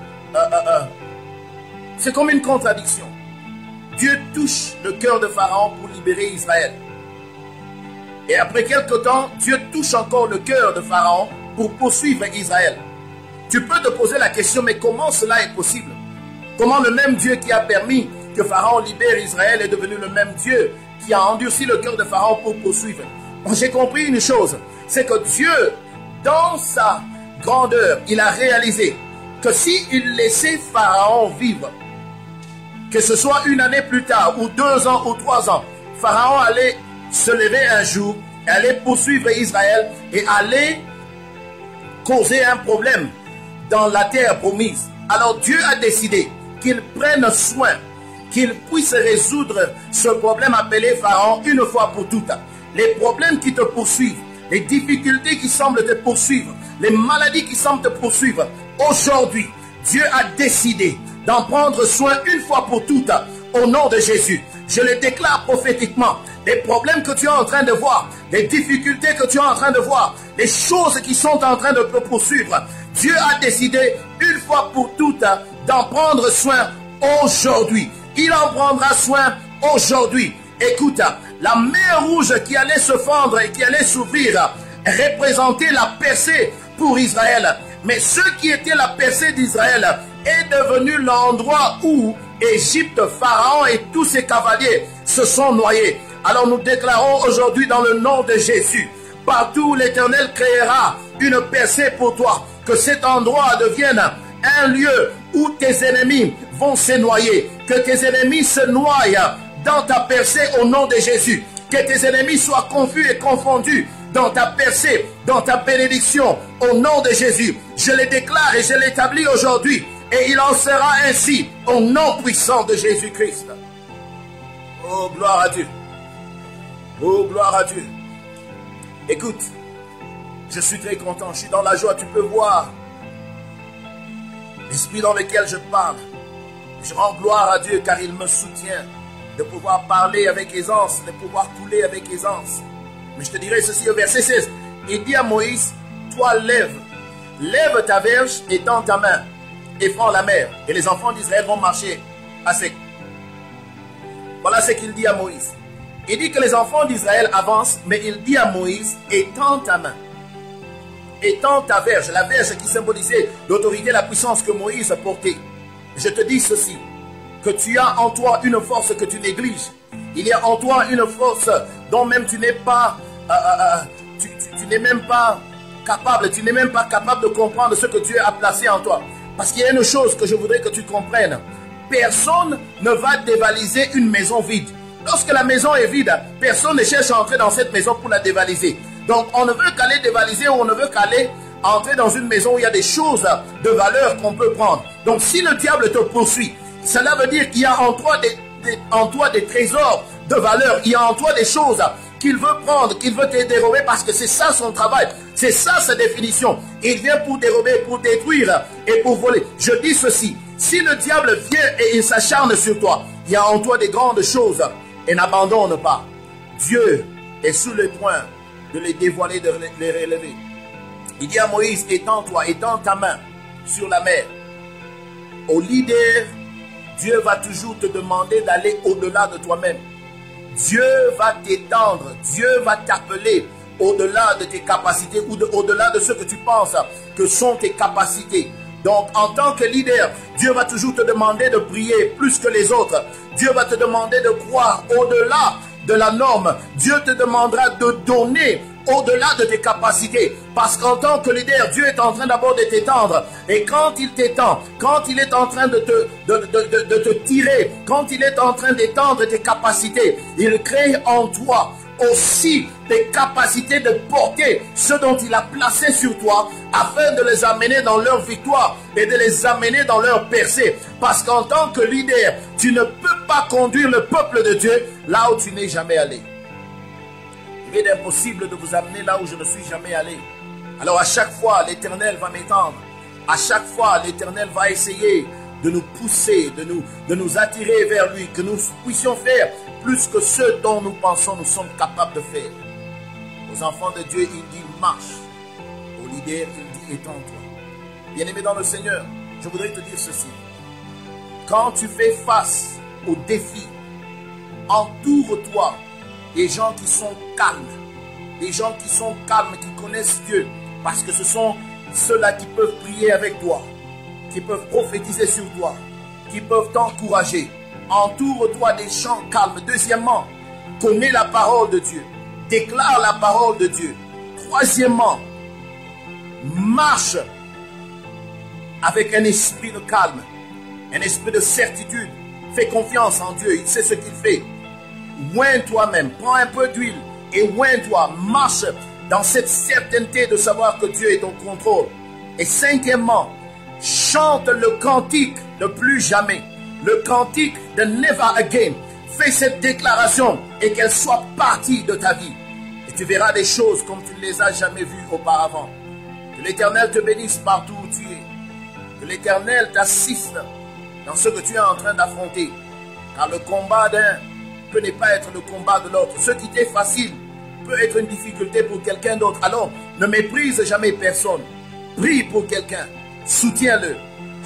c'est comme une contradiction. Dieu touche le cœur de Pharaon pour libérer Israël. Et après quelque temps, Dieu touche encore le cœur de Pharaon pour poursuivre Israël. Tu peux te poser la question, mais comment cela est possible? Comment le même Dieu qui a permis que Pharaon libère Israël est devenu le même Dieu qui a endurci le cœur de Pharaon pour poursuivre? j'ai compris une chose, c'est que Dieu, dans sa grandeur, il a réalisé que s'il laissait Pharaon vivre, que ce soit une année plus tard, ou 2 ans, ou 3 ans, Pharaon allait se lever un jour, allait poursuivre Israël et allait causer un problème dans la terre promise. Alors Dieu a décidé qu'il prenne soin, qu'il puisse résoudre ce problème appelé Pharaon une fois pour toutes. Les problèmes qui te poursuivent, les difficultés qui semblent te poursuivre, les maladies qui semblent te poursuivre, aujourd'hui, Dieu a décidé d'en prendre soin une fois pour toutes au nom de Jésus. Je le déclare prophétiquement. Les problèmes que tu es en train de voir, les difficultés que tu es en train de voir, les choses qui sont en train de te poursuivre, Dieu a décidé une fois pour toutes d'en prendre soin aujourd'hui. Il en prendra soin aujourd'hui. Écoute, la mer rouge qui allait se fendre et qui allait s'ouvrir représentait la percée pour Israël. Mais ce qui était la percée d'Israël est devenu l'endroit où Égypte, Pharaon et tous ses cavaliers se sont noyés. Alors nous déclarons aujourd'hui dans le nom de Jésus, partout où l'Éternel créera une percée pour toi, que cet endroit devienne un lieu où tes ennemis vont se noyer, que tes ennemis se noient dans ta percée au nom de Jésus, que tes ennemis soient confus et confondus dans ta percée, dans ta bénédiction, au nom de Jésus. Je le déclare et je l'établis aujourd'hui, et il en sera ainsi au nom puissant de Jésus-Christ. Oh, gloire à Dieu. Oh, gloire à Dieu. Écoute, je suis très content, je suis dans la joie, tu peux voir l'esprit dans lequel je parle. Je rends gloire à Dieu car il me soutient de pouvoir parler avec aisance, de pouvoir couler avec aisance. Mais je te dirai ceci au verset 16. Il dit à Moïse, toi lève ta verge et tends ta main et fends la mer, et les enfants d'Israël vont marcher à sec. Voilà ce qu'il dit à Moïse. Il dit que les enfants d'Israël avancent, mais il dit à Moïse, étends ta main, étends ta verge, la verge qui symbolisait l'autorité et la puissance que Moïse portait. Je te dis ceci, que tu as en toi une force que tu négliges. Il y a en toi une force dont même tu n'es pas, tu n'es même pas capable, tu n'es même pas capable de comprendre ce que Dieu a placé en toi. Parce qu'il y a une chose que je voudrais que tu comprennes. Personne ne va dévaliser une maison vide. Lorsque la maison est vide, personne ne cherche à entrer dans cette maison pour la dévaliser. Donc on ne veut qu'aller dévaliser ou on ne veut qu'aller entrer dans une maison où il y a des choses de valeur qu'on peut prendre. Donc si le diable te poursuit, cela veut dire qu'il y a en toi des trésors de valeur. Il y a en toi des choses qu'il veut prendre, qu'il veut te dérober parce que c'est ça son travail. C'est ça sa définition. Il vient pour dérober, pour détruire et pour voler. Je dis ceci, si le diable vient et il s'acharne sur toi, il y a en toi des grandes choses et n'abandonne pas. Dieu est sur le point de les dévoiler, de les relever. Il dit à Moïse, étends-toi, étends ta main sur la mer. Au leader, Dieu va toujours te demander d'aller au-delà de toi-même. Dieu va t'étendre, Dieu va t'appeler au-delà de tes capacités ou au-delà de ce que tu penses que sont tes capacités. Donc, en tant que leader, Dieu va toujours te demander de prier plus que les autres. Dieu va te demander de croire au-delà de la norme. Dieu te demandera de donner au-delà de tes capacités. Parce qu'en tant que leader, Dieu est en train d'abord de t'étendre. Et quand il t'étend, quand il est en train de te tirer, quand il est en train d'étendre tes capacités, il crée en toi aussi des capacités de porter ce dont il a placé sur toi afin de les amener dans leur victoire et de les amener dans leur percée. Parce qu'en tant que leader, tu ne peux pas conduire le peuple de Dieu là où tu n'es jamais allé. Il est impossible de vous amener là où je ne suis jamais allé. Alors à chaque fois, l'Éternel va m'étendre. À chaque fois, l'Éternel va essayer de nous pousser, de nous attirer vers lui, que nous puissions faire plus que ce dont nous pensons nous sommes capables de faire. Aux enfants de Dieu, il dit marche. Aux leaders, il dit étends-toi. Bien-aimé dans le Seigneur, je voudrais te dire ceci. Quand tu fais face aux défis, entoure-toi des gens qui sont calmes. Des gens qui sont calmes, qui connaissent Dieu. Parce que ce sont ceux-là qui peuvent prier avec toi, qui peuvent prophétiser sur toi, qui peuvent t'encourager. Entoure-toi des gens calmes. Deuxièmement, connais la parole de Dieu. déclare la parole de Dieu. Troisièmement, marche avec un esprit de calme, un esprit de certitude. Fais confiance en Dieu, il sait ce qu'il fait. Oins toi-même, prends un peu d'huile et oins-toi, marche dans cette certainté de savoir que Dieu est au contrôle. Et cinquièmement, chante le cantique de plus jamais, le cantique de never again. Fais cette déclaration et qu'elle soit partie de ta vie. Et tu verras des choses comme tu ne les as jamais vues auparavant. Que l'Éternel te bénisse partout où tu es. Que l'Éternel t'assiste dans ce que tu es en train d'affronter. Car le combat d'un peut ne pas être le combat de l'autre. Ce qui t'est facile peut être une difficulté pour quelqu'un d'autre. Alors, ne méprise jamais personne. Prie pour quelqu'un. Soutiens-le.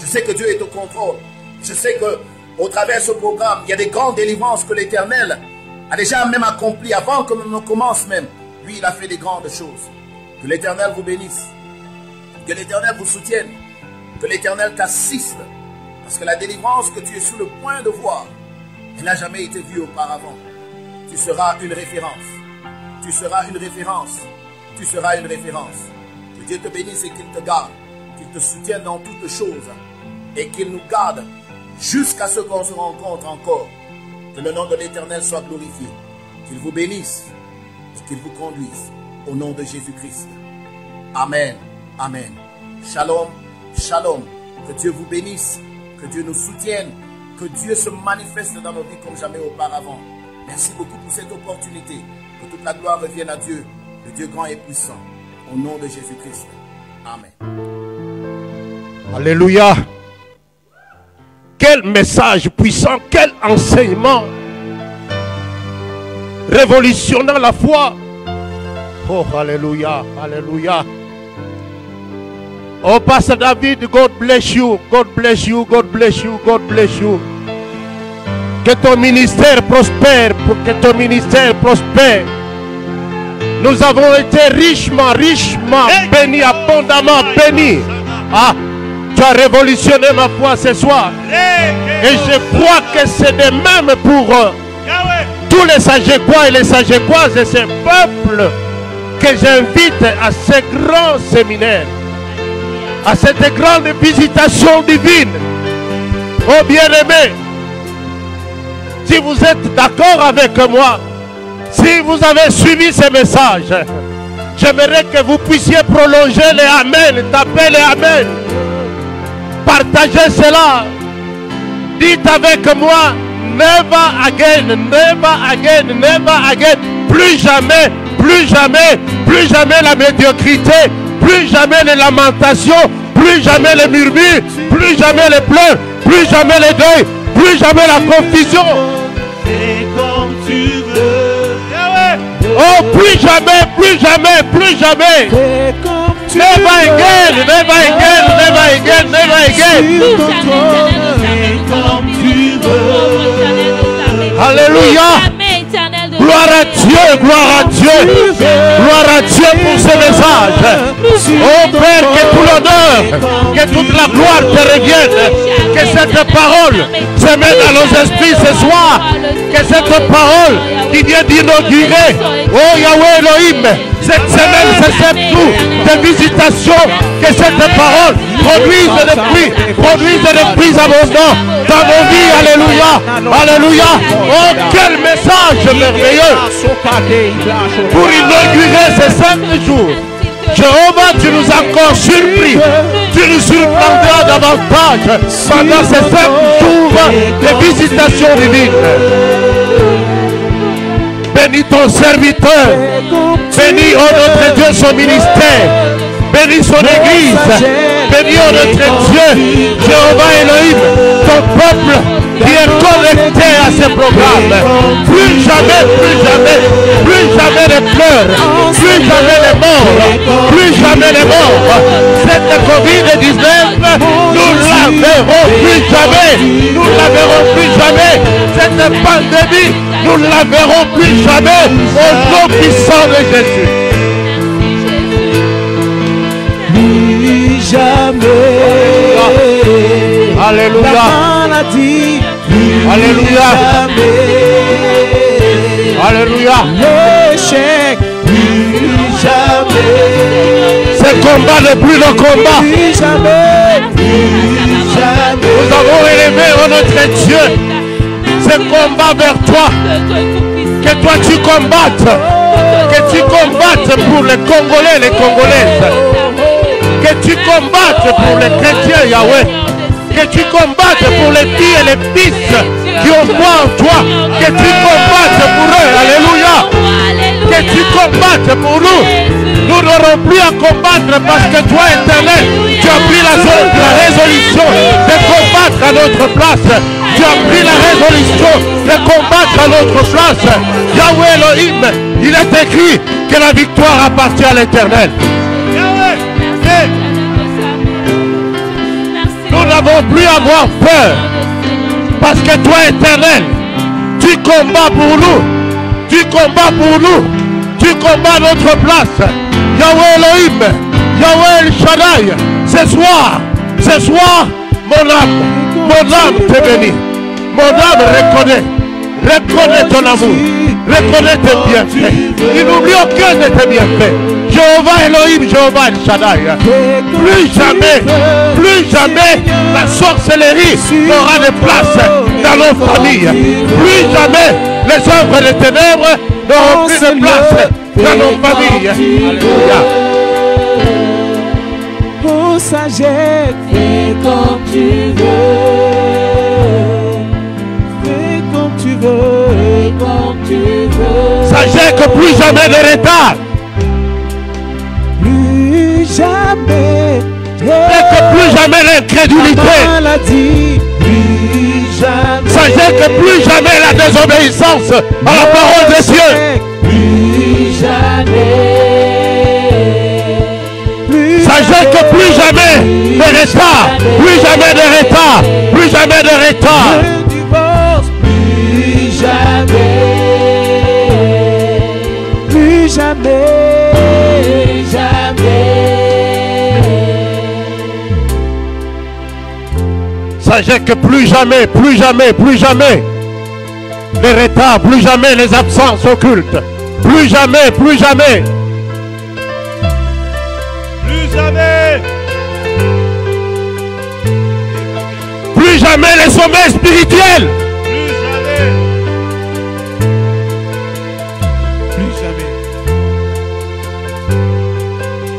Je sais que Dieu est au contrôle. Je sais que au travers de ce programme, il y a des grandes délivrances que l'Éternel a déjà même accompli avant que l'on commence même. Lui, il a fait des grandes choses. Que l'Éternel vous bénisse. Que l'Éternel vous soutienne. Que l'Éternel t'assiste. Parce que la délivrance que tu es sur le point de voir, elle n'a jamais été vue auparavant. Tu seras une référence. Tu seras une référence. Tu seras une référence. Que Dieu te bénisse et qu'il te garde. Qu'il te soutienne dans toutes choses. Et qu'il nous garde jusqu'à ce qu'on se rencontre encore. Que le nom de l'Éternel soit glorifié. Qu'il vous bénisse et qu'il vous conduise. Au nom de Jésus-Christ. Amen. Amen. Shalom. Shalom. Que Dieu vous bénisse. Que Dieu nous soutienne. Que Dieu se manifeste dans nos vies comme jamais auparavant. Merci beaucoup pour cette opportunité. Que toute la gloire revienne à Dieu, le Dieu grand et puissant. Au nom de Jésus-Christ. Amen. Alléluia. Quel message puissant, quel enseignement révolutionnant la foi. Oh, alléluia, alléluia. Oh, Pasteur David, God bless you, God bless you, God bless you, God bless you. Que ton ministère prospère, pour que ton ministère prospère. Nous avons été richement bénis, abondamment bénis. Ah, tu as révolutionné ma foi ce soir. Et je crois que c'est de même pour tous les Sagécois et les Sagécoises de ce peuple que j'invite à ce grand séminaire, à cette grande visitation divine. Oh bien-aimés, si vous êtes d'accord avec moi, si vous avez suivi ce message, j'aimerais que vous puissiez prolonger les Amen, taper les Amen, partagez cela, dites avec moi, never again, never again, never again, plus jamais, plus jamais, plus jamais la médiocrité, plus jamais les lamentations, plus jamais les murmures, plus jamais les pleurs, plus jamais les deuils, plus jamais la confusion. Fais comme tu veux. Oh, plus jamais, plus jamais, plus jamais. Never again, never again, never again, never again. Comme tu veux. Alléluia. Gloire à Dieu, gloire à Dieu. Gloire à Dieu pour ce message. Oh Père, que tout l'honneur, que toute la gloire te revienne. Que cette parole se mette dans nos esprits ce soir. Que cette parole qui vient d'inaugurer, oh Yahweh Elohim, cette semaine, c'est cette tour de visitation, que cette parole produise des fruits, produise des fruits abondants dans nos vies. Alléluia, alléluia. Oh, quel message merveilleux pour inaugurer ces 5 jours. Jéhovah, tu nous as encore surpris. Tu nous surprendras davantage pendant ces 5 jours de visitation divine. Bénis ton serviteur. Bénis, oh notre Dieu, son ministère. Bénis son église. Bénis, oh notre Dieu, Jéhovah Elohim, ton peuple qui est connecté à ce programme. Plus jamais, plus jamais, plus jamais les pleurs, plus jamais les morts, plus jamais les morts. Cette Covid-19, nous la verrons plus jamais. Nous la verrons plus jamais. Cette pandémie, nous ne la verrons plus jamais au nom puissant de Jésus. Plus jamais. Alléluia. La maladie. Alléluia. Jamais. Alléluia. L'échec. Ce combat n'est plus le combat. Plus jamais. Nous avons élevé notre Dieu ce combat vers toi. Que toi tu combattes. Que tu combattes pour les Congolais, les Congolaises. Que tu combattes pour les chrétiens, Yahweh. Que tu combattes pour les filles et les fils qui ont foi en toi. Que tu combattes pour eux. Alléluia. Que tu combattes pour nous. Nous n'aurons plus à combattre parce que toi, éternel, tu as pris la résolution de combattre à notre place. Tu as pris la résolution de combattre à notre place. Yahweh Elohim, il est écrit que la victoire appartient à l'éternel. Nous n'avons plus à avoir peur. Parce que toi, éternel, tu combats pour nous. Tu combats pour nous. Tu combats notre place. Yahweh Elohim, Yahweh El Shaddai, ce soir, mon âme te bénit. Mon âme reconnaît ton amour, reconnaît tes bienfaits. Il n'oublie aucun de tes bienfaits. Jéhovah Elohim, Jéhovah El Shaddai. Plus jamais la sorcellerie n'aura de place dans nos familles. Plus jamais les œuvres des ténèbres n'auront plus de place dans nos familles. Alléluia. Oh sagesse, fais comme tu veux. Fais comme tu veux. Fais comme tu veux. Sachez que plus jamais de retard. Plus jamais. Et que plus jamais l'incrédulité. Plus jamais. Sachez que plus jamais la désobéissance à la parole de Dieu. Plus jamais. Sachez que plus jamais de retard. Plus jamais de retard. Plus jamais de retard. Plus jamais. Plus jamais. Sachez que plus jamais les retards, plus jamais les absences occultes, plus jamais. Plus jamais les sommets spirituels.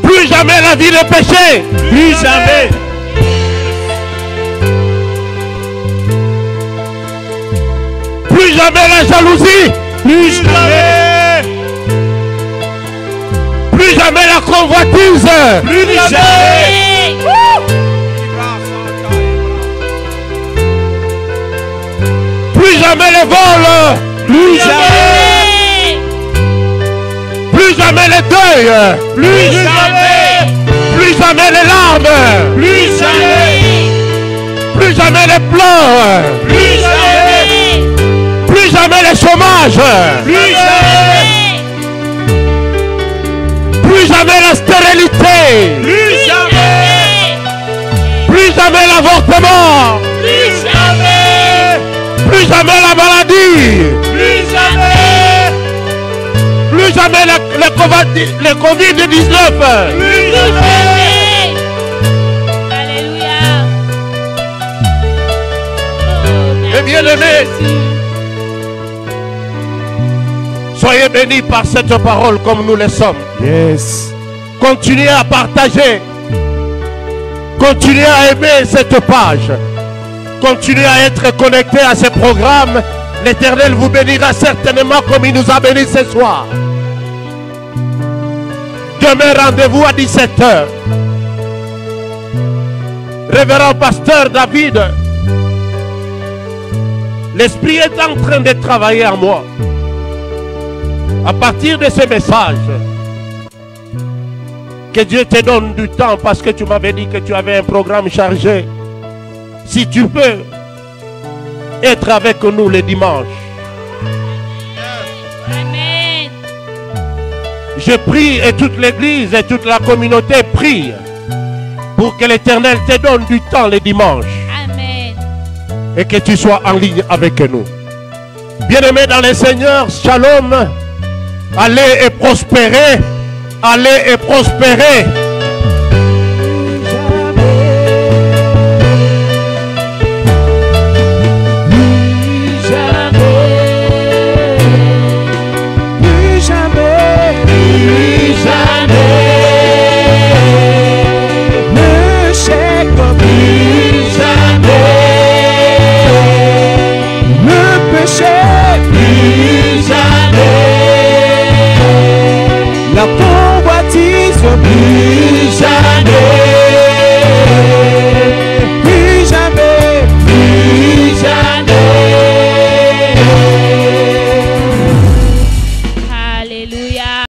Plus jamais la vie de péché. Plus jamais. Plus jamais la jalousie. Plus jamais. Plus jamais la convoitise. Plus jamais. Plus jamais les vols. Plus jamais. Plus jamais les deuils. Plus jamais. Plus jamais les larmes. Plus jamais. Plus jamais les pleurs. Plus jamais. Plus jamais les chômages. Plus jamais. Plus jamais la stérilité. Plus jamais. Plus jamais l'avortement. Plus jamais. Plus jamais la maladie. Plus jamais. Plus jamais le Covid-19. Plus jamais. Alléluia. Et bien-aimés, soyez bénis par cette parole comme nous le sommes. Yes. Continuez à partager. Continuez à aimer cette page. Continuez à être connectés à ce programme. L'Éternel vous bénira certainement comme il nous a bénis ce soir. Demain, rendez-vous à 17h. Révérend pasteur David, l'Esprit est en train de travailler en moi. À partir de ce message, que Dieu te donne du temps parce que tu m'avais dit que tu avais un programme chargé. Si tu peux être avec nous le dimanche. Amen. Je prie et toute l'église et toute la communauté prie pour que l'Éternel te donne du temps le dimanche. Amen. Et que tu sois en ligne avec nous. Bien-aimés dans le Seigneur, shalom. Allez et prospérez. Allez et prospérez.